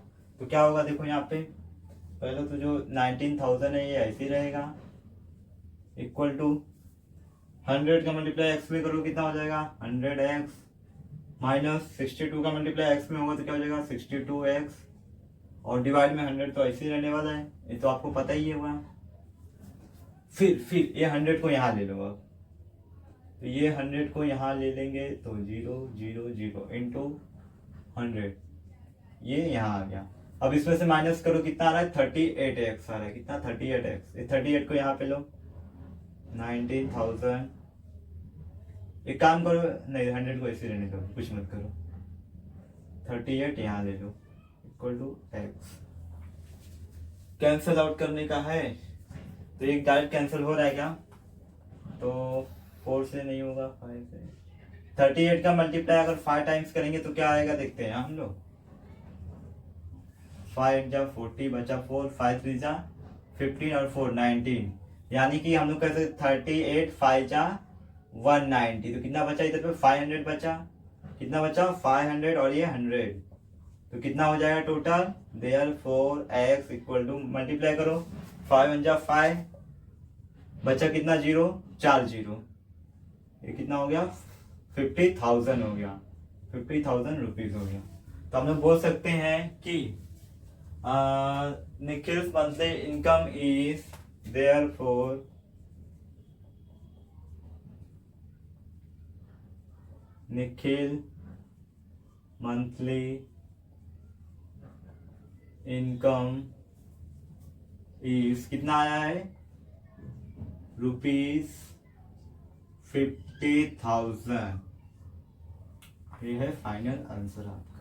तो क्या होगा देखो यहाँ पे, पहले तो जो 19,000 है ये ऐसे ही रहेगा, इक्वल टू 100 का मल्टीप्लाई x में करो कितना हो जाएगा? 100x माइनस 62 का मल्टीप्लाई x में होगा तो क्या हो जाएगा? 62x, और डिवाइड में 100 तो ऐसे ही रहने वाला है, ये तो आपको पता ही है। फिर ये 100 को यहाँ ले लो। अब तो ये 100 को यहाँ ले लेंगे तो 0 0 0 इंटू 100, ये यहाँ आ गया। अब इसमें से माइनस करो कितना आ रहा है? 38x आ रहा है। कितना? 38x। ये 38 को यहाँ पे लो, 19,000। एक काम करो, नहीं 100 को ऐसे रहने दो, कुछ मत करो। 38 यहाँ ले लो, equal to x। Cancel out करने का है तो एक डायरेक्ट कैंसिल हो रहा है क्या? तो 4 से नहीं होगा, 5 से। 38 का मल्टीप्लाई अगर 5 टाइम्स करेंगे तो क्या आएगा देखते हैं हम लोग। 5 जा 40 बचा 4, 5 3 जा 15 और 4 19, यानी कि हम लोग कैसे 38 5 जा 190। तो कितना बचा इधर पे? 500 बचा। कितना बचा? 500 और ये 100, तो कितना हो जाएगा total? Therefore x equal to, multiply करो, 5 1 जा 5, बचा कितना? 0 4 0, ये कितना हो गया? 50,000 हो गया, 50,000 रुपीज हो गया। तो हम लोग बोल सकते हैं कि Nikhil monthly income is therefore Nikhil monthly income is, कितना आया है? ₹50,000। ये है फाइनल आंसर आपका।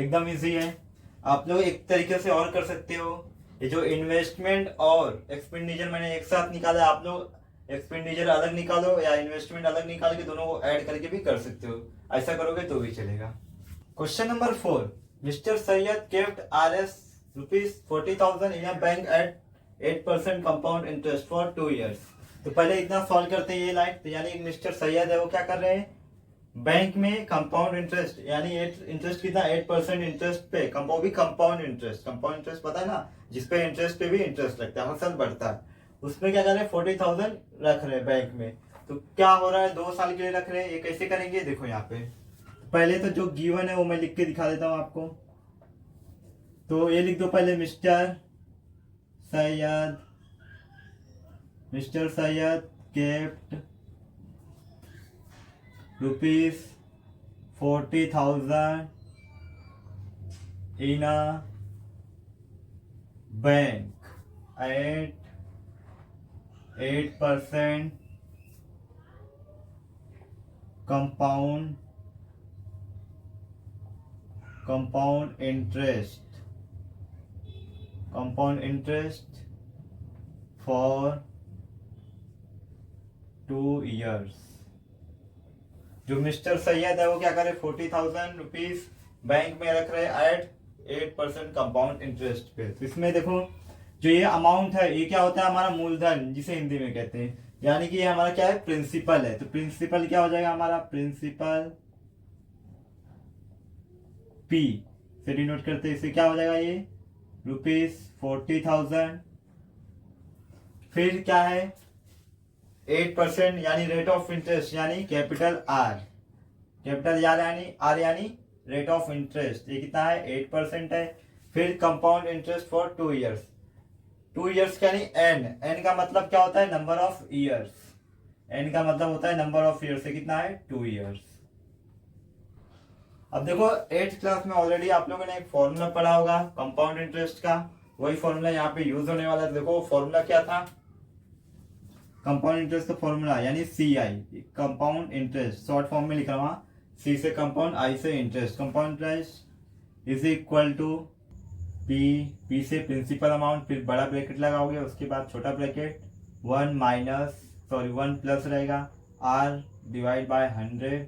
एकदम इजी है। आप लोग एक तरीके से और कर सकते हो, ये जो इन्वेस्टमेंट और एक्सपेंडिचर मैंने एक साथ निकाला, आप लोग एक्सपेंडिचर अलग निकालो या इन्वेस्टमेंट अलग निकाल के दोनों को ऐड करके भी कर सकते हो। ऐसा करोगे तो भी चलेगा। Question number 4, mister Syed kept ₹40,000 in a bank at 8% compound interest for 2 years। तो पहले इतना सॉल्व करते हैं ये लाइन। तो यानी मिस्टर सैयद है वो क्या कर रहे हैं? बैंक में कंपाउंड इंटरेस्ट, यानी इंटरेस्ट कितना? 8% इंटरेस्ट पे, कंपाउंड भी कंपाउंड इंटरेस्ट। कंपाउंड इंटरेस्ट पता है ना, जिसपे इंटरेस्ट पे भी इंटरेस्ट लगता है, हर साल बढ़ता है। उसमें क्या कर रहे हैं? 40,000 रख रहे हैं बैंक में। तो क्या हो रहा है? 2 साल के लिए रख रहे हैं। ये कैसे करेंगे देखो यहाँ पे। पहले तो जो गिवन है वो मैं लिख के दिखा देता हूँ आपको। तो ये लिख दो पहले, mister Syed kept ₹40,000 in a bank at 8% compound interest for 2 years। जो मिस्टर सैयद है वो क्या करे? 40,000 रुपीज बैंक में रख रहे एट 8% कंपाउंड इंटरेस्ट पे। तो इसमें देखो जो ये अमाउंट है ये क्या होता है? हमारा मूलधन, जिसे हिंदी में कहते हैं। यानी कि ये हमारा क्या है? प्रिंसिपल है। तो प्रिंसिपल क्या हो जाएगा हमारा? प्रिंसिपल पी से डिनोट करते हैं। इसे क्या हो जाएगा? ये ₹40,000। फिर क्या है? 8% यानी रेट ऑफ इंटरेस्ट यानी कैपिटल आर, कैपिटल आर यानी रेट ऑफ इंटरेस्ट, ये कितना है 8% है। फिर compound interest for 2 years, 2 years का यानी एन का मतलब क्या होता है नंबर ऑफ ईयर्स, एन का मतलब होता है नंबर ऑफ ईयर्स, से कितना है 2 ईयर्स। अब देखो 8th क्लास में ऑलरेडी आप लोगों ने एक फॉर्मूला पढ़ा होगा कंपाउंड इंटरेस्ट का, वही फॉर्मूला यहाँ पे यूज होने वाला है। देखो फॉर्मूला क्या था, कंपाउंड इंटरेस्ट का फॉर्मूला यानी C I, compound interest short form में लिख रहा हूँ, सी से कंपाउंड, आई से interest, compound interest is equal to P, P से प्रिंसिपल अमाउंट, फिर बड़ा ब्रैकेट लगाओगे, उसके बाद छोटा ब्रैकेट, 1 प्लस रहेगा R divide by 100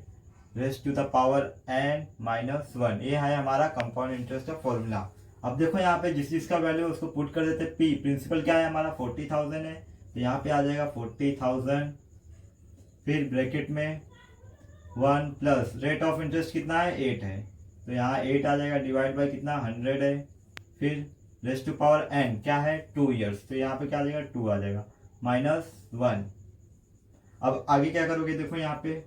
raised to the power n -1, ये है हमारा कंपाउंड इंटरेस्ट का फॉर्मूला। अब देखो यहाँ पे जिस चीज का वैल्यू उसको पुट कर देते, p प्रिंसिपल क्या है हमारा 40,000 है, तो यहाँ पे आ जाएगा 40,000, फिर ब्रैकेट में 1 प्लस रेट ऑफ इंटरेस्ट कितना है 8 है, तो यहाँ 8 आ जाएगा डिवाइड बाय कितना 100 है, फिर रेस्ट टू पावर n क्या है 2 ईयर्स, तो यहाँ पे क्या आ जाएगा 2 आ जाएगा -1। अब आगे क्या करोगे, देखो यहाँ पे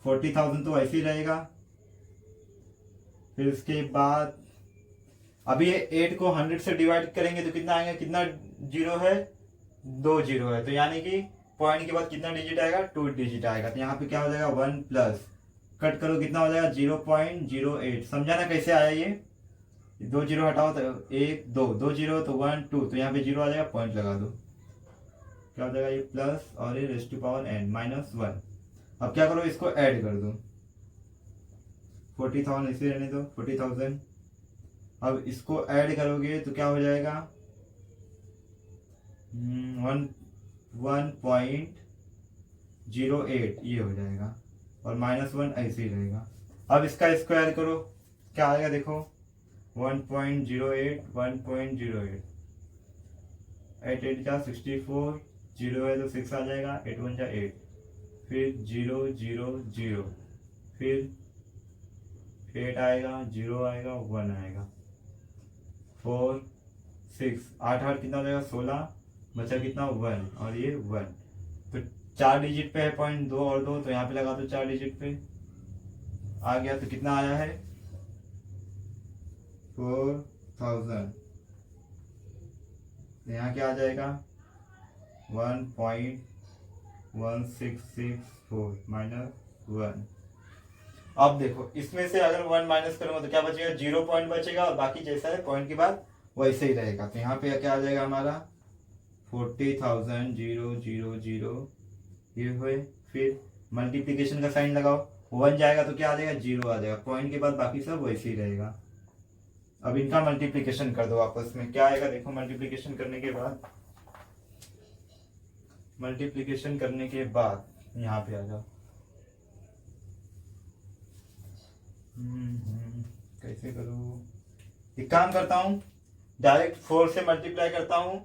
40,000 तो ऐसे ही रहेगा, फिर उसके बाद अभी ये 8 को 100 से डिवाइड करेंगे तो कितना आएगा, कितना जीरो है 2 जीरो है, तो यानी कि पॉइंट के बाद कितना डिजिट आएगा 2 डिजिट आएगा, तो यहाँ पे क्या हो जाएगा 1 प्लस कट करो कितना हो जाएगा 0.08, समझा ना कैसे आया ये, 2 जीरो हटाओ तो 1 2, 2 जीरो तो 1 2, तो यहाँ पे जीरो आ जाएगा, पॉइंट लगा दो, क्या हो जाएगा ये प्लस और ये रेस्ट टू पावर n -1। अब क्या करो इसको ऐड कर दो, 40,000 इसे रहने दो 40,000, अब इसको ऐड करोगे तो क्या हो जाएगा 1.08 ये हो जाएगा, और -1 ऐसे ही रहेगा। अब इसका स्क्वायर करो क्या आएगा देखो 1.08 1.08, 8 8 का 64, 0 है तो 6 आ जाएगा, 8 1 जा 8, फिर 0 0 0, फिर 8 आएगा 0 आएगा 1 आएगा, 4 6 8 8 कितना हो जाएगा 16, बचा कितना 1 और ये 1, तो 4 डिजिट पे है पॉइंट 2 और 2, तो यहाँ पे लगा दो 4 डिजिट पे आ गया, तो कितना आया है 4,000, यहाँ क्या आ जाएगा 1.1664 -1। अब देखो इसमें से अगर 1 माइनस करूंगा तो क्या बचेगा 0 पॉइंट बचेगा, और बाकी जैसा है पॉइंट के बाद वैसे ही रहेगा, तो यहाँ पे क्या आ जाएगा हमारा 40,000 0 0 0 ये हुए, फिर मल्टीप्लीकेशन का साइन लगाओ, 1 जाएगा तो क्या आ जाएगा 0 आ जाएगा, पॉइंट के बाद बाकी सब वैसे ही रहेगा। अब इनका मल्टीप्लीकेशन कर दो आपस में, क्या आएगा देखो मल्टीप्लीकेशन करने के बाद, मल्टीप्लीकेशन करने के बाद यहाँ पे आ जाओ, कैसे करूँ, एक काम करता हूँ डायरेक्ट 4 से मल्टीप्लाई करता हूँ,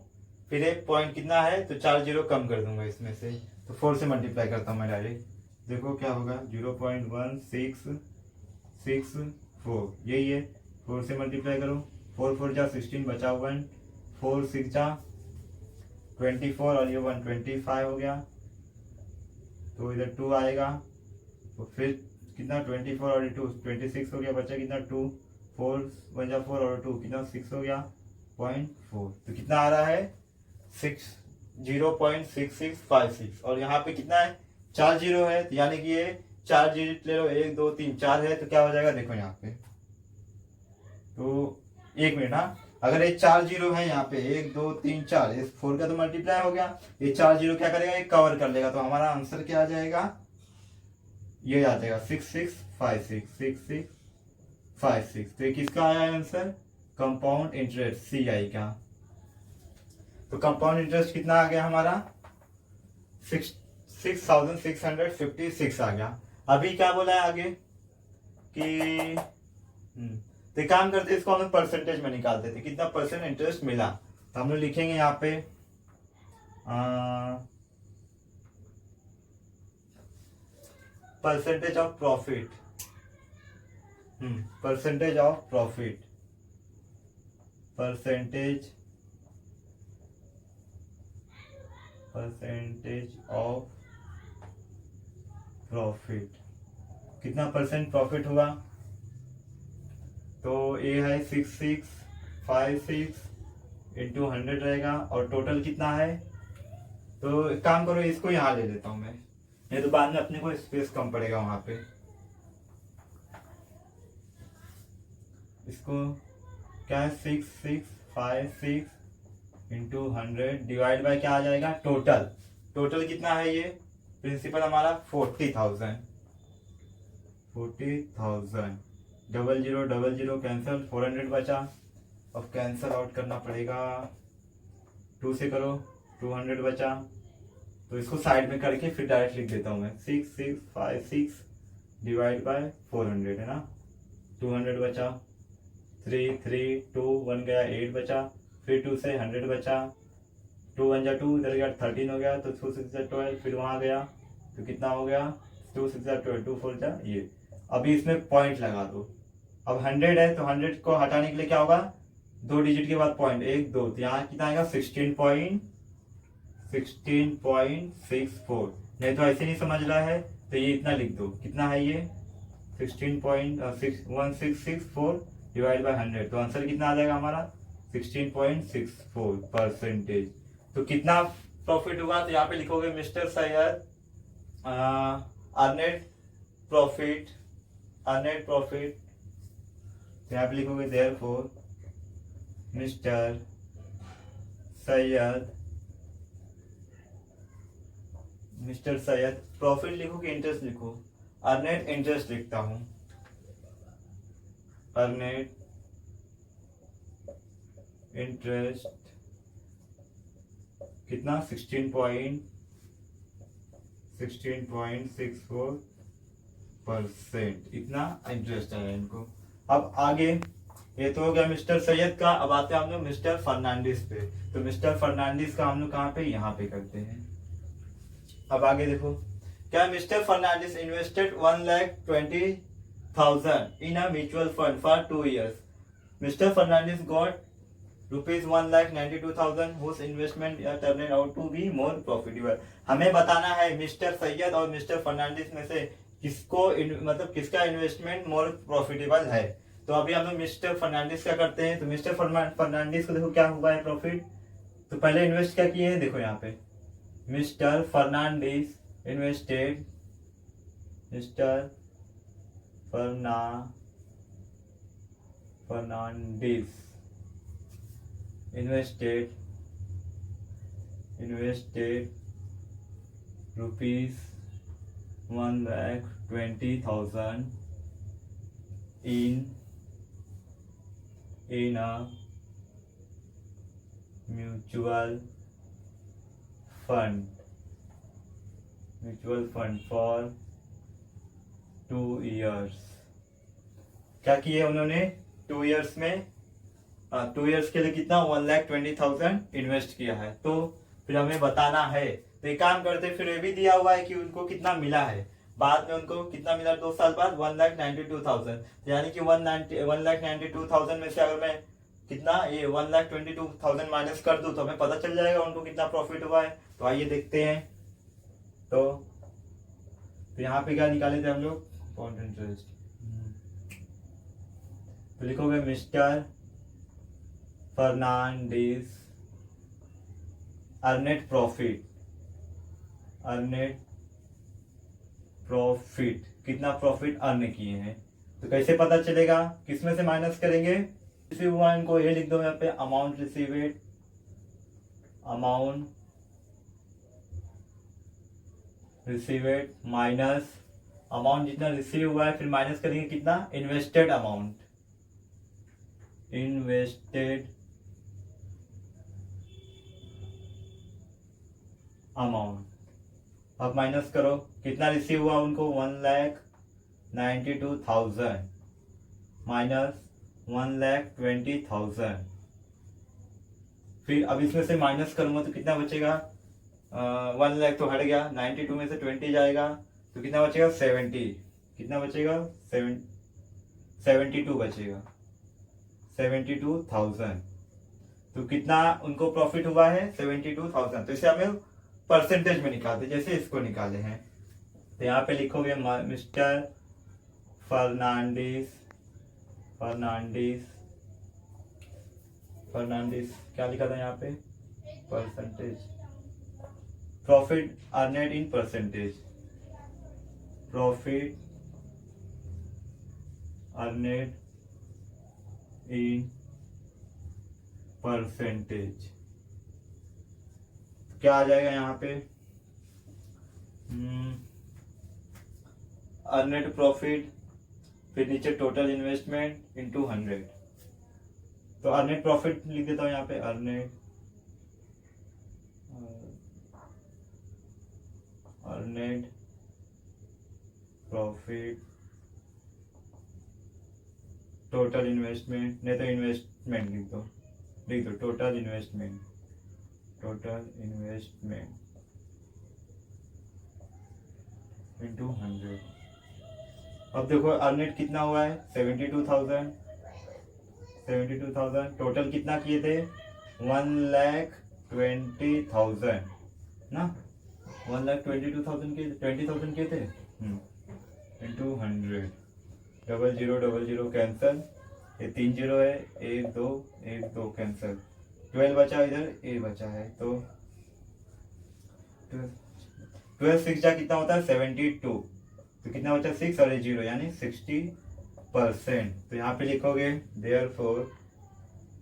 फिर एक पॉइंट कितना है तो 4 जीरो कम कर दूंगा इसमें से, तो 4 से मल्टीप्लाई करता हूँ मैं डायरेक्ट, देखो क्या होगा 0.1664 यही है, 4 से मल्टीप्लाई करो, 4 4 जा 16 बचा 1, 4 6 जा 24 और ये 125 हो गया, तो इधर 2 आएगा, तो फिर कितना 24 और 2 26 हो गया, बचा कितना 2, 4 1 जा 4 और 2 कितना 6 हो गया 0.4, तो कितना आ रहा है 0.6656, और यहाँ पे कितना है 4 जीरो है, तो यानी कि ये 4 डिजिट ले लो 1 2 3 4 है, तो क्या हो जाएगा देखो यहाँ पे, तो 1 मिनट, हाँ अगर ये 4 जीरो है यहाँ पे 1 2 3 4, इस 4 का तो मल्टीप्लाई हो गया, ये 4 जीरो क्या करेगा ये कवर कर लेगा, तो हमारा आंसर क्या आ जाएगा ये आ जाएगा 6656, तो ये किसका आया आंसर कंपाउंड इंटरेस्ट सी आई का, तो कंपाउंड इंटरेस्ट कितना आ गया हमारा 6,656 आ गया। अभी क्या बोला है आगे कि तो काम करते इसको हम परसेंटेज में निकाल देते, कितना परसेंट इंटरेस्ट मिला, तो हम लोग लिखेंगे यहाँ पे percentage of profit, percentage of profit, percentage of profit, कितना परसेंट प्रॉफिट हुआ, तो ए है 6656 इंटू 100 रहेगा, और टोटल कितना है, तो एक काम करो इसको यहाँ ले लेता हूँ मैं, नहीं तो बाद में अपने को स्पेस कम पड़ेगा वहां पे। इसको क्या है 6656 इंटू 100 डिवाइड बाय क्या आ जाएगा, टोटल, टोटल कितना है ये, प्रिंसिपल हमारा 40,000, 40,000, 0000 कैंसिल, 400 बचा, अब कैंसिल आउट करना पड़ेगा, 2 से करो, 200 बचा, तो इसको साइड में करके फिर डायरेक्ट लिख देता हूँ मैं, 6656 डिवाइड बाय 400 है ना, 200 बचा, 3 3 2 1 गया, 8 बचा, फिर 2 से 100 बचा, 2 1 जा 2, इधर गया 13 हो गया, तो 2 6 जा 12, फिर वहाँ गया तो कितना हो गया, 2 6 जा 12, 2 4 जा ये। अभी इसमें पॉइंट लगा दो, अब 100 है तो 100 को हटाने के लिए क्या होगा, 2 डिजिट के बाद पॉइंट, 1 2, तो यहाँ कितना आएगा 16.64, नहीं तो ऐसे नहीं समझ रहा है तो ये इतना लिख दो, कितना है ये 16.1664 डिवाइड बाय 100, तो आंसर कितना आ जाएगा हमारा 16.64%। तो कितना प्रॉफिट हुआ, तो यहाँ पे लिखोगे मिस्टर सैयद अर्नेड प्रॉफिट, अर्नेड प्रॉफिट, यहाँ पे लिखोगे therefore mister Syed, mister Syed profit लिखो कि इंटरेस्ट लिखो, अर्नेड इंटरेस्ट लिखता हूं, अर्नेड इंटरेस्ट कितना 16.64%, इतना इंटरेस्ट है इनको। अब आगे ये तो हो गया मिस्टर सैयद का, अब आते हैं हम लोग मिस्टर फर्नांडिस पे, तो मिस्टर फर्नांडिस का हम लोग कहाँ पे, यहाँ पे करते हैं। अब आगे देखो क्या, mister Fernandes invested 1,20,000 in a mutual fund for 2 years. Mister Fernandes got ₹1,92,000 whose investment turned out to be more profitable. हमें बताना है मिस्टर सैयद और मिस्टर फर्नांडिस में से किसको मतलब किसका इन्वेस्टमेंट मोर प्रॉफिटेबल है। तो अभी हम लोग मिस्टर फर्नांडिस का करते हैं, तो मिस्टर फर्नांडिस को देखो क्या हुआ है प्रॉफिट, तो पहले इन्वेस्ट क्या किए हैं, देखो यहाँ पे mister Fernandes invested, mister Fernandes invested ₹1,20,000 in a mutual fund for 2 years. क्या किए उन्होंने 2 years में, 2 years के लिए कितना 1,20,000 इन्वेस्ट किया है। तो फिर हमें बताना है, तो एक काम करते, फिर ये भी दिया हुआ है कि उनको कितना मिला है, बाद में उनको कितना मिला 2 साल बाद 1,92,000, यानी कि 1,92,000 में से अगर मैं कितना ये 1,22,000 माइनस कर दूं तो हमें पता चल जाएगा उनको कितना प्रॉफिट हुआ है। तो आइए देखते हैं। तो यहाँ पे क्या निकाले थे हम लोग, कंपाउंड इंटरेस्ट, तो लिखोगे मिस्टर फर्नांडिस अर्नेट प्रॉफिट कितना प्रॉफिट अर्न किए हैं। तो कैसे पता चलेगा, किसमें से माइनस करेंगे, रिसीव हुआ इनको ये लिख दो यहाँ पे, अमाउंट रिसीवेड माइनस अमाउंट जितना रिसीव हुआ है, फिर माइनस करेंगे कितना इन्वेस्टेड अमाउंट। अब माइनस करो कितना रिसीव हुआ उनको 1,92,000 माइनस 1,20,000, फिर अब इसमें से माइनस करूंगा तो कितना बचेगा, 1 लाख तो हट गया, 92 में से 20 जाएगा तो कितना बचेगा 70, कितना बचेगा 72 बचेगा, 72,000। तो कितना उनको प्रॉफिट हुआ है 72,000। तो इसे हमें परसेंटेज में निकालते, जैसे इसको निकाले हैं। तो यहाँ पे लिखोगे मिस्टर फर्नांडिस, फर्नांडिस क्या लिखा था यहाँ पे, percentage, profit अर्नेड in percentage, profit अर्नेड in percentage. क्या आ जाएगा यहाँ पे, अर्नेड प्रॉफिट, फिर नीचे टोटल इन्वेस्टमेंट इंटू 100। तो अर्नेड प्रॉफिट लिख देता हूँ यहाँ पे, अर्नेड प्रॉफिट टोटल इन्वेस्टमेंट, नहीं तो इन्वेस्टमेंट लिख दो टोटल इन्वेस्टमेंट इंटू 100। अब देखो अर्नेड कितना हुआ है, 72,000, टोटल कितना किए थे, 1,20,000 ना, 1,22,000 के 20,000 के थे, इंटू 100, 0000 कैंसल, ये 3 0 है, 1 2 कैंसल, 12 बचा, इधर ए बचा है, तो 12 6 जा कितना होता है 72, तो कितना बचा 6 और 0 यानी 60%। तो यहाँ पे लिखोगे देयरफॉर,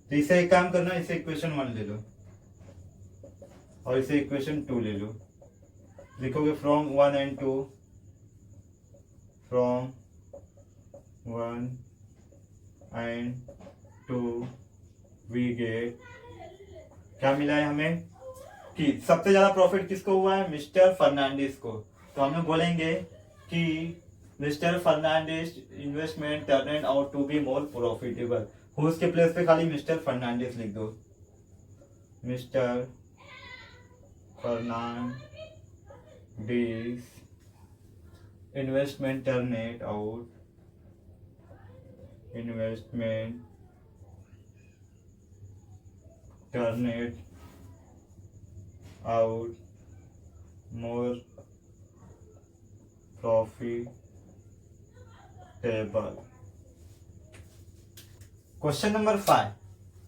तो इसे एक काम करना, इसे इक्वेशन 1 ले लो और इसे इक्वेशन 2 ले लो, लिखोगे from 1 and 2, from 1 and 2 we get, क्या मिला है हमें कि सबसे ज्यादा प्रॉफिट किसको हुआ है, मिस्टर फर्नांडिस को। तो हम लोग बोलेंगे कि mister Fernandes investment turn out to be more profitable, उसके प्लेस पे खाली मिस्टर फर्नांडिस लिख दो, mister Fernandes investment turn out, investment turn it out more profitable. Question number 5.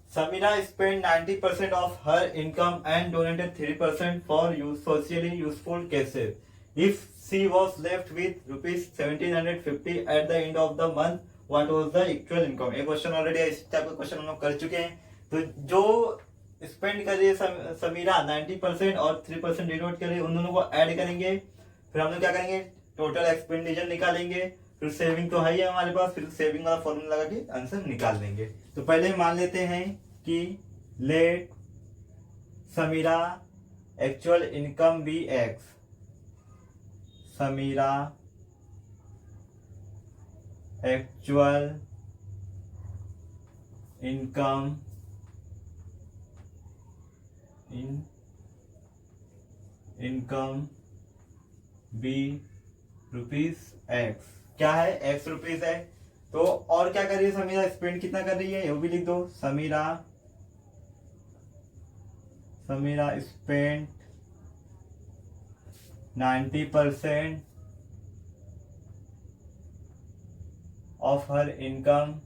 Samira spent 90% of her income and donated 3% for socially useful cases. If she was left with rupees 1,750 at the end of the month, what was the actual income? एक question already इस type का question हम लोग कर चुके हैं। तो जो स्पेंड कर रही है समीरा 90% और 3% डिनोट कर रही है, उन दोनों को ऐड करेंगे, फिर हम लोग क्या करेंगे, टोटल एक्सपेंडिचर निकालेंगे, फिर सेविंग तो है ही हमारे पास, फिर सेविंग वाला फॉर्मूला लगा के आंसर निकाल देंगे। तो पहले मान लेते हैं कि let Samira actual income be x, Samira actual income be rupees x, क्या है एक्स रुपीज है। तो और क्या कर रही है समीरा, स्पेंड कितना कर रही है वो भी लिख दो, Samira spend 90% of her income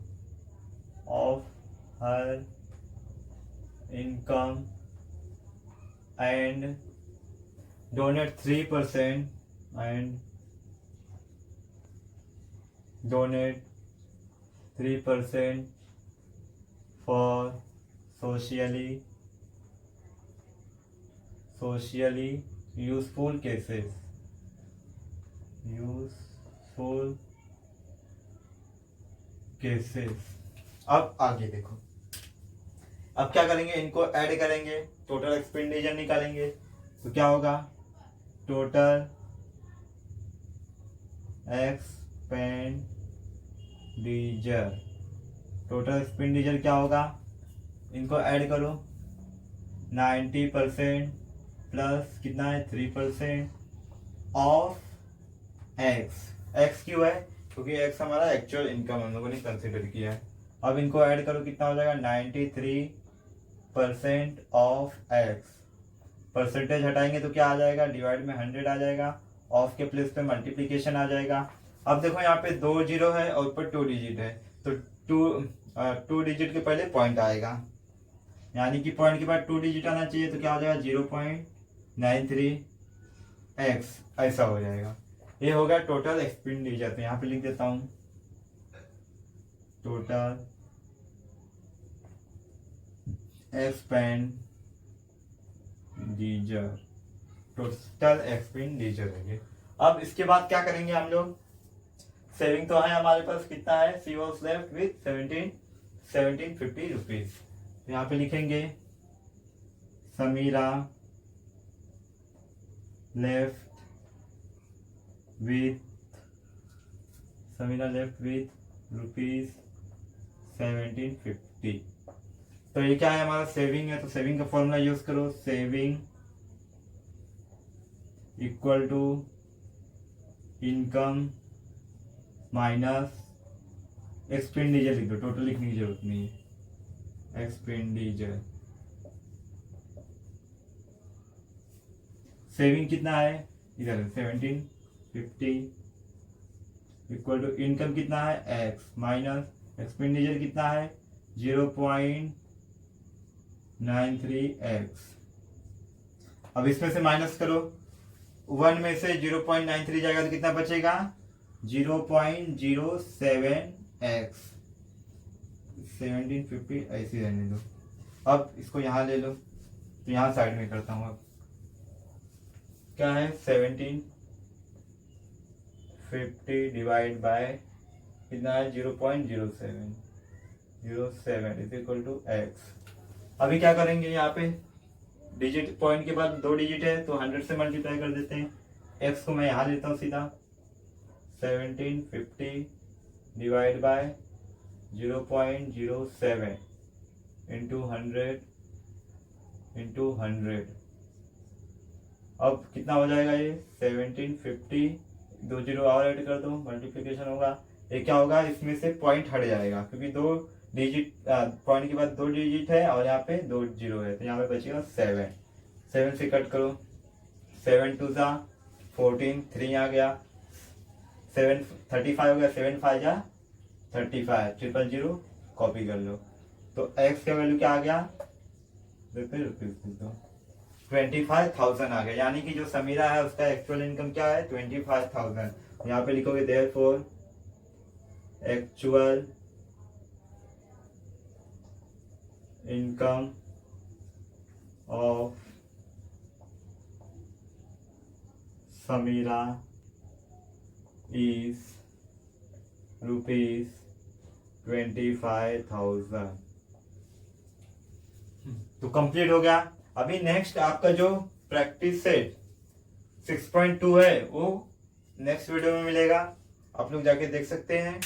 and donate 3% for socially useful cases, अब आगे देखो, अब क्या करेंगे, इनको ऐड करेंगे, टोटल एक्सपेंडिचर निकालेंगे। तो क्या होगा, टोटल एक्सपेंडिचर क्या होगा, इनको ऐड करो, 90% प्लस कितना है 3% ऑफ एक्स क्यों है, क्योंकि एक्स हमारा एक्चुअल इनकम हम लोगों ने कंसिडर किया है। अब इनको ऐड करो, कितना हो जाएगा 93% ऑफ एक्स परसेंटेज हटाएंगे तो क्या आ जाएगा, डिवाइड में 100 आ जाएगा, ऑफ के प्लेस पे मल्टीप्लीकेशन आ जाएगा। अब देखो यहाँ पे 2 जीरो है और ऊपर 2 डिजिट है, तो 2 डिजिट के पहले पॉइंट आएगा, यानी कि पॉइंट के बाद 2 डिजिट आना चाहिए, तो क्या हो जाएगा 0.93x ऐसा हो जाएगा। ये हो गया टोटल एक्सपेंडिचर। तो यहाँ पे लिख देता हूँ टोटल एक्सपेंडिचर, टोटल एक्सपेंडिचर है ये। अब इसके बाद क्या करेंगे हम लोग, सेविंग तो है हमारे पास, कितना है, सी वॉज लेफ्ट विथ 1750 रुपीज। यहाँ पे लिखेंगे समीरा लेफ्ट विथ रुपीज 1750। तो ये क्या है, हमारा सेविंग है, तो सेविंग का फॉर्मूला यूज करो, saving equal to income minus expenditure लिख दो, टोटल लिखने की जरूरत नहीं है, एक्सपेंडिचर। सेविंग कितना है, इधर 1750 इक्वल टू इनकम कितना है x माइनस एक्सपेंडिचर कितना है 0.93x। अब इसमें से माइनस करो, 1 में से 0.93 जाएगा तो कितना बचेगा 0.07x। 1750 ऐसे रहने दो। अब इसको यहाँ ले लो, तो यहाँ साइड में करता हूँ। अब क्या है 1750 डिवाइड बाय कितना है 0.07 इज इक्वल टू x। अभी क्या करेंगे, यहाँ पे डिजिट पॉइंट के बाद 2 डिजिट है तो 100 से मल्टीप्लाई कर देते हैं। x को मैं यहाँ लेता हूँ सीधा, 1750 डिवाइड बाय 0.07 इंटू 100। अब कितना हो जाएगा ये 1750, 2 जीरो और ऐड कर दो, मल्टीप्लिकेशन होगा। ये क्या होगा, इसमें से पॉइंट हट जाएगा क्योंकि 2 डिजिट पॉइंट के बाद 2 डिजिट है और यहाँ पे 2 जीरो है, तो यहाँ पे बचेगा 7 से कट करो, 7 2 जा 14, 3 आ गया, 7 35 हो गया, 7 5 जा 35, 000 कॉपी कर लो। तो x का वैल्यू क्या आ गया, रुपीज 25,000 आ गया, यानी कि जो समीरा है उसका एक्चुअल इनकम क्या है 25,000। यहाँ पे लिखोगे therefore actual income of Samira is ₹25,000। तो कंप्लीट हो गया। अभी नेक्स्ट आपका जो प्रैक्टिस सेट 6.2 है वो नेक्स्ट वीडियो में मिलेगा, आप लोग जाके देख सकते हैं।